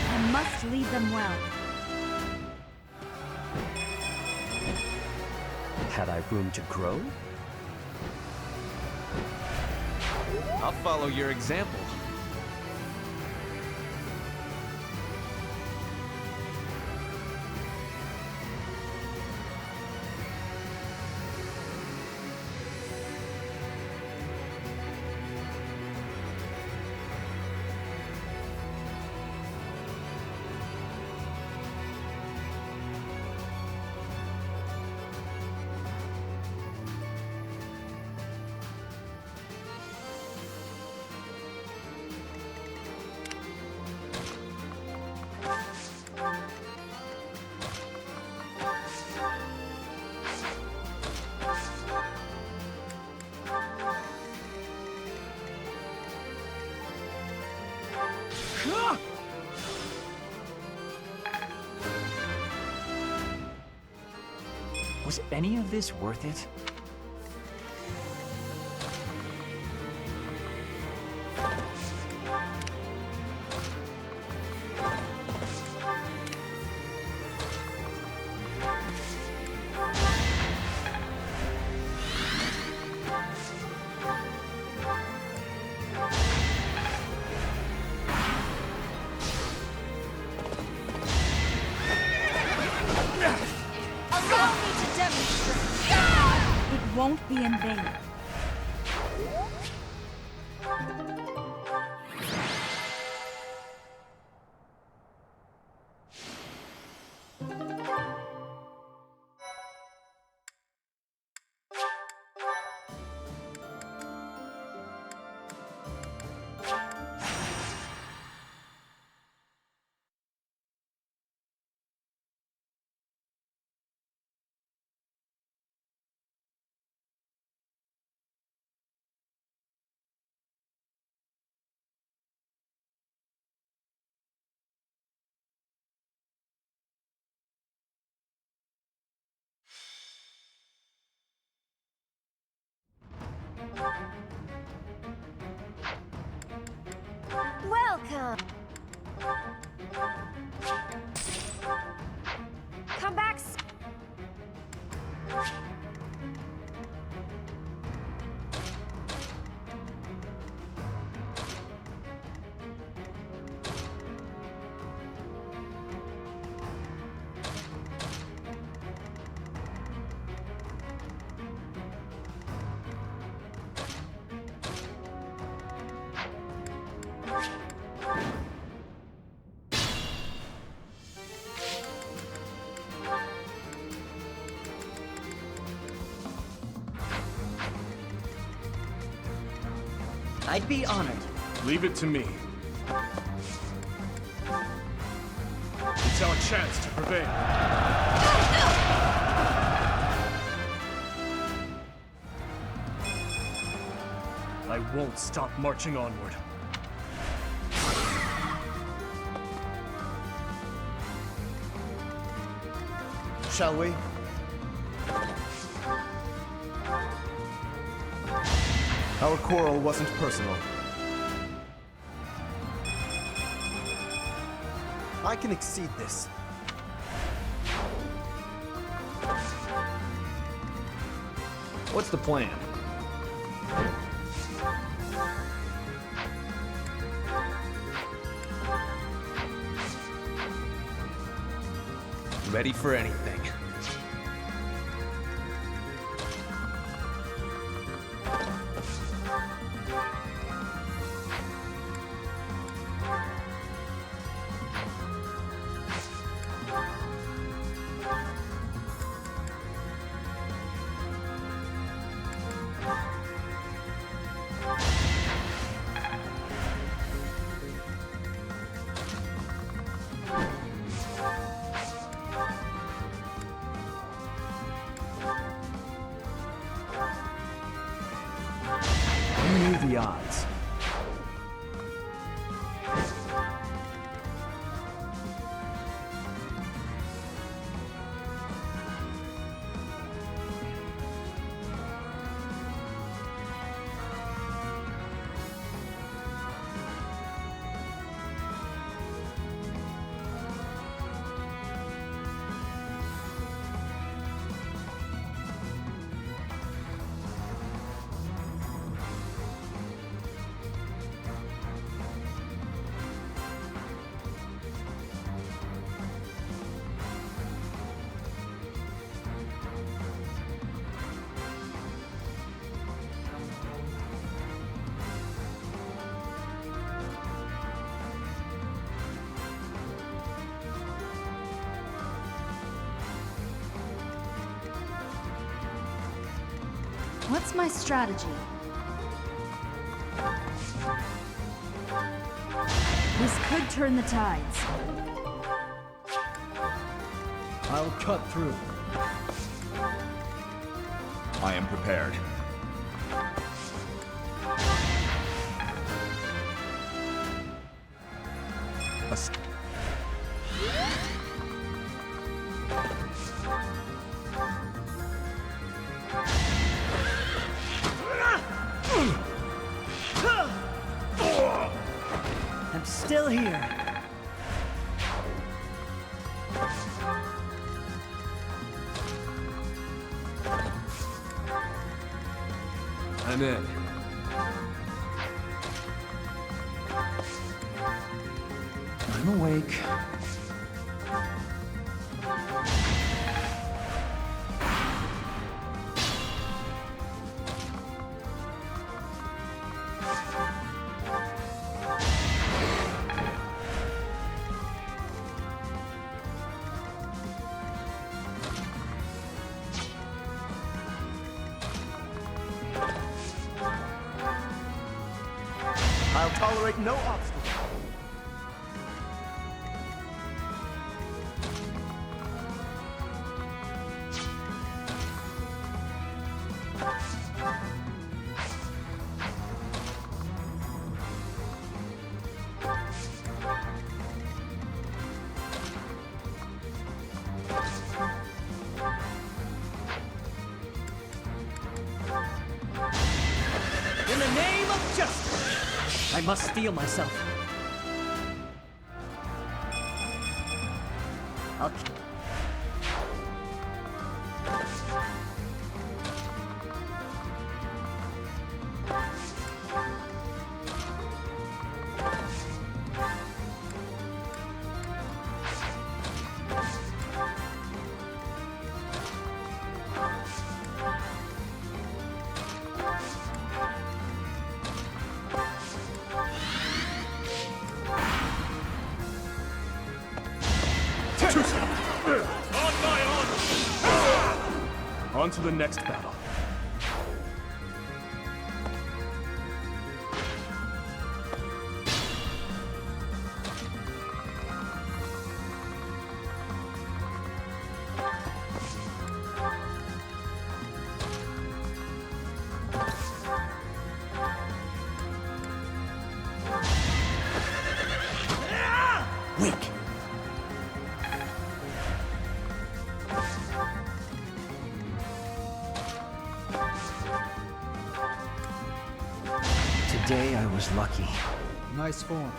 I must lead them well. Had I room to grow? I'll follow your example. Was any of this worth it? Allow me to demonstrate. It won't be in vain. Welcome! Come back. I'd be honored. Leave it to me. It's our chance to prevail. I won't stop marching onward. Shall we? Our quarrel wasn't personal. I can exceed this. What's the plan? Ready for anything. Who knew the odds? What's my strategy? This could turn the tides. I'll cut through. I am prepared. I'm still here. I'm in. I'm awake. I'll tolerate no obstacle. In the name of justice, I must steel myself. I'll... On to the next battle. Weak. Today I was lucky. Nice form.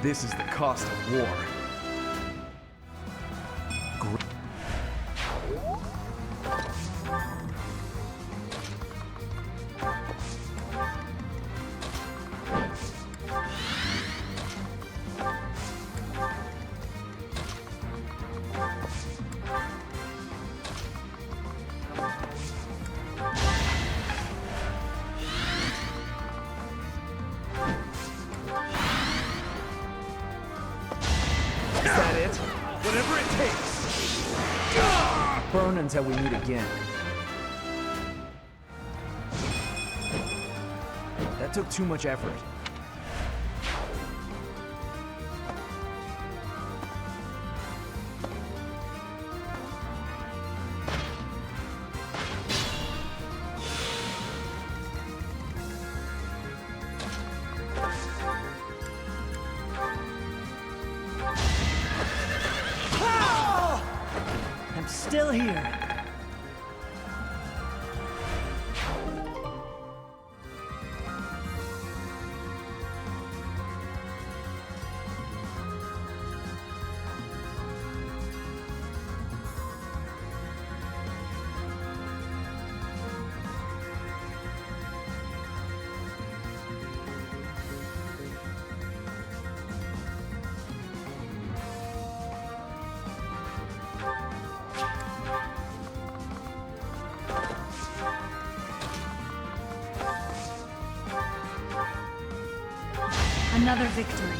This is the cost of war. Is that it? Whatever it takes! Burn until we meet again. That took too much effort. Still here. Another victory.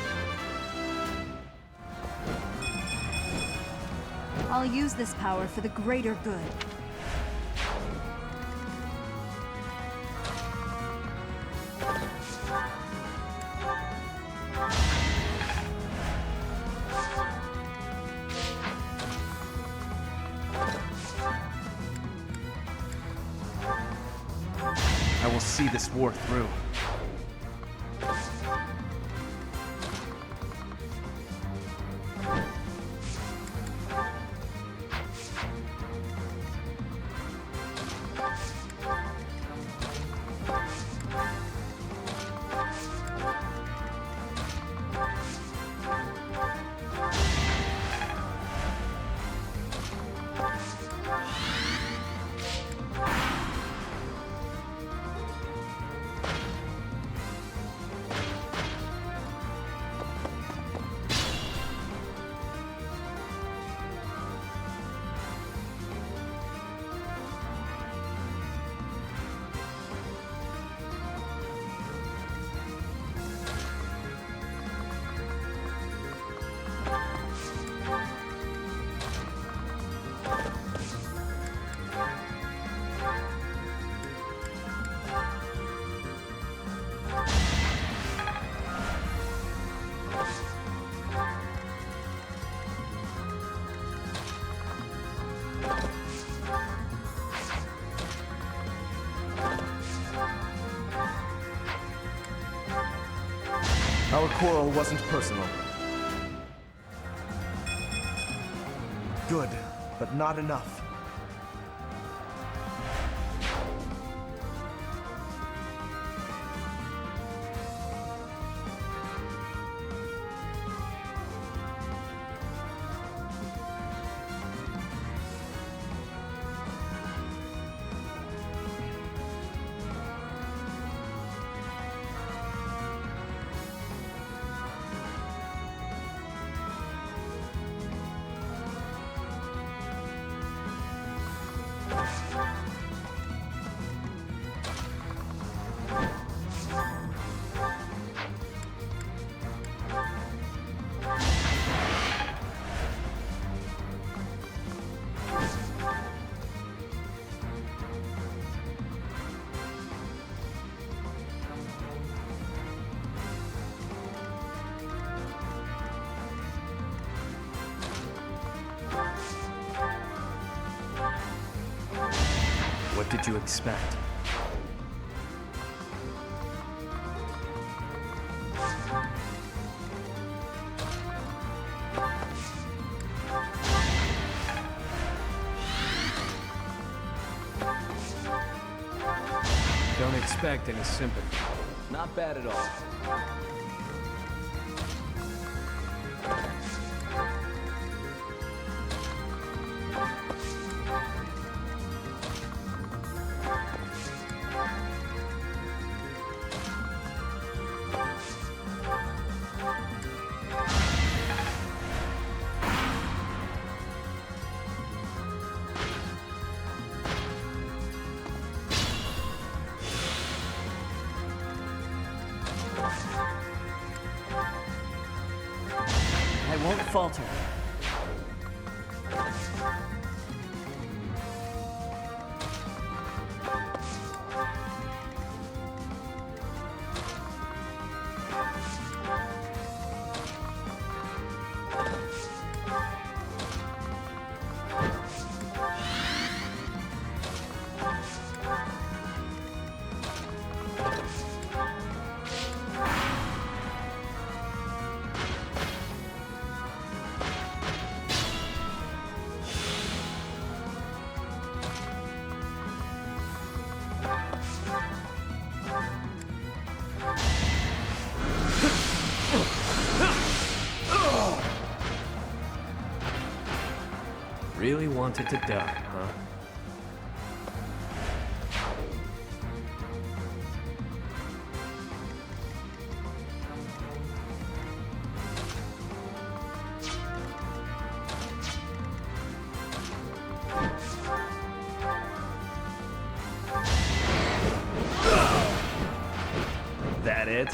I'll use this power for the greater good. I will see this war through. Our quarrel wasn't personal. Good, but not enough. What did you expect? Don't expect any sympathy. Not bad at all. I won't falter. Really wanted to die, huh? That it?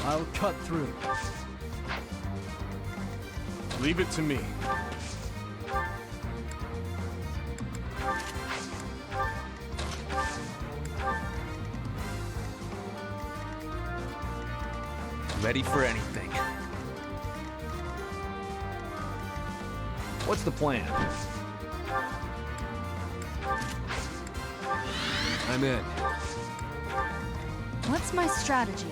I'll cut through. Leave it to me. Ready for anything. What's the plan? I'm in. What's my strategy?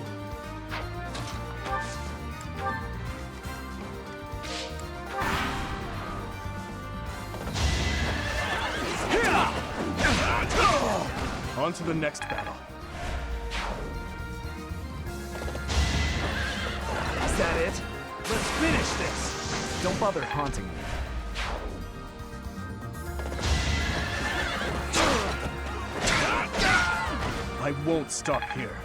On to the next battle. Is that it? Let's finish this! Don't bother haunting me. I won't stop here.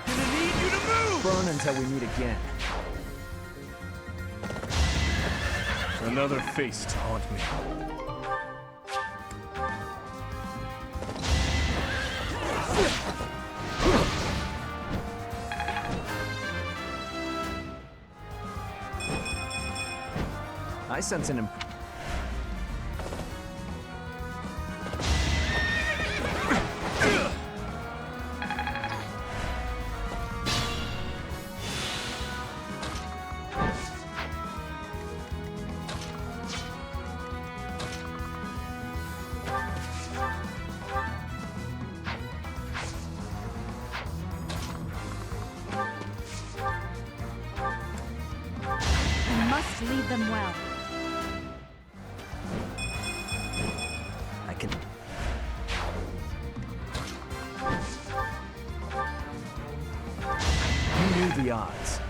Gonna need you to move! Burn until we meet again. Another face to haunt me. I sense an I must lead them well. I can... You knew the odds.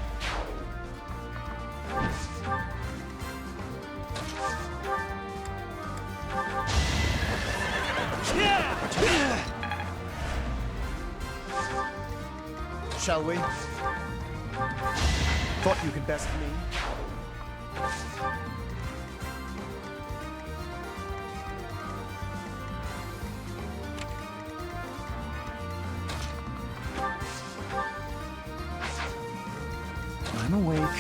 Shall we? Thought you could best me. I'm awake.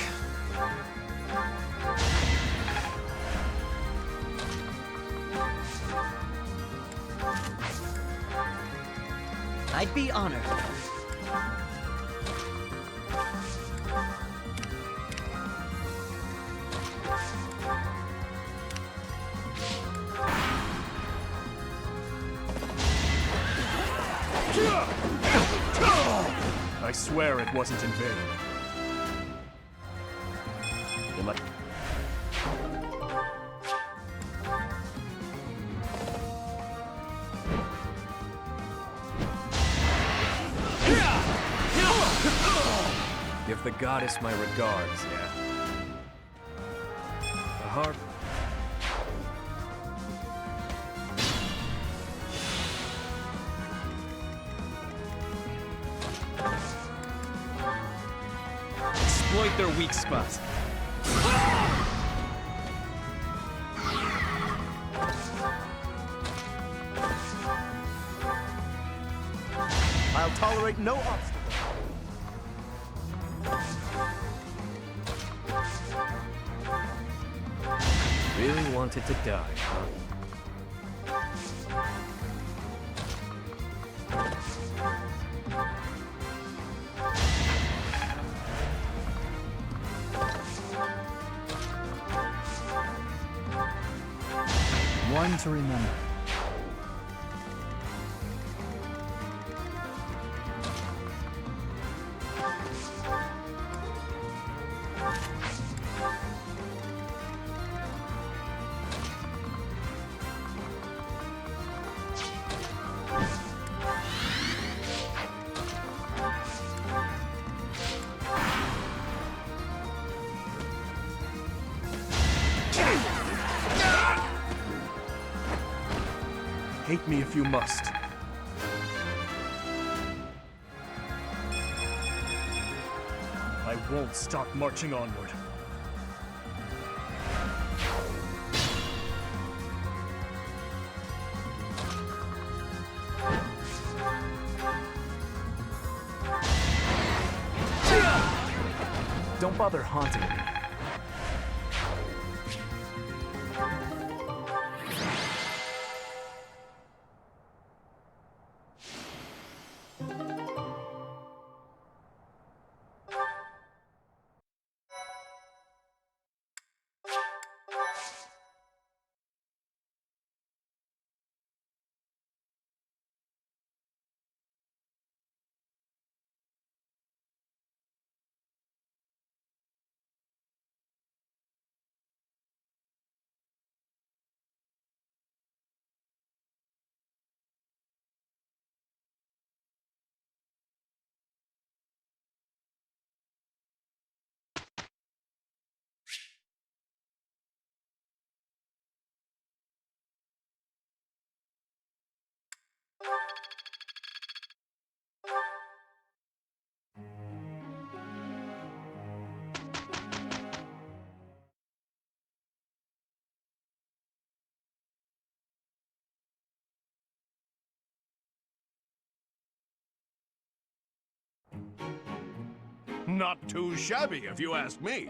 I'd be honored. I swear it wasn't in vain. You let... Give the goddess my regards, yeah. The heart... Exploit their weak spots. I'll tolerate no obstacle. Really wanted to die, huh? One to remember. Hate me if you must. I won't stop marching onward. Don't bother haunting me. Not too shabby, if you ask me.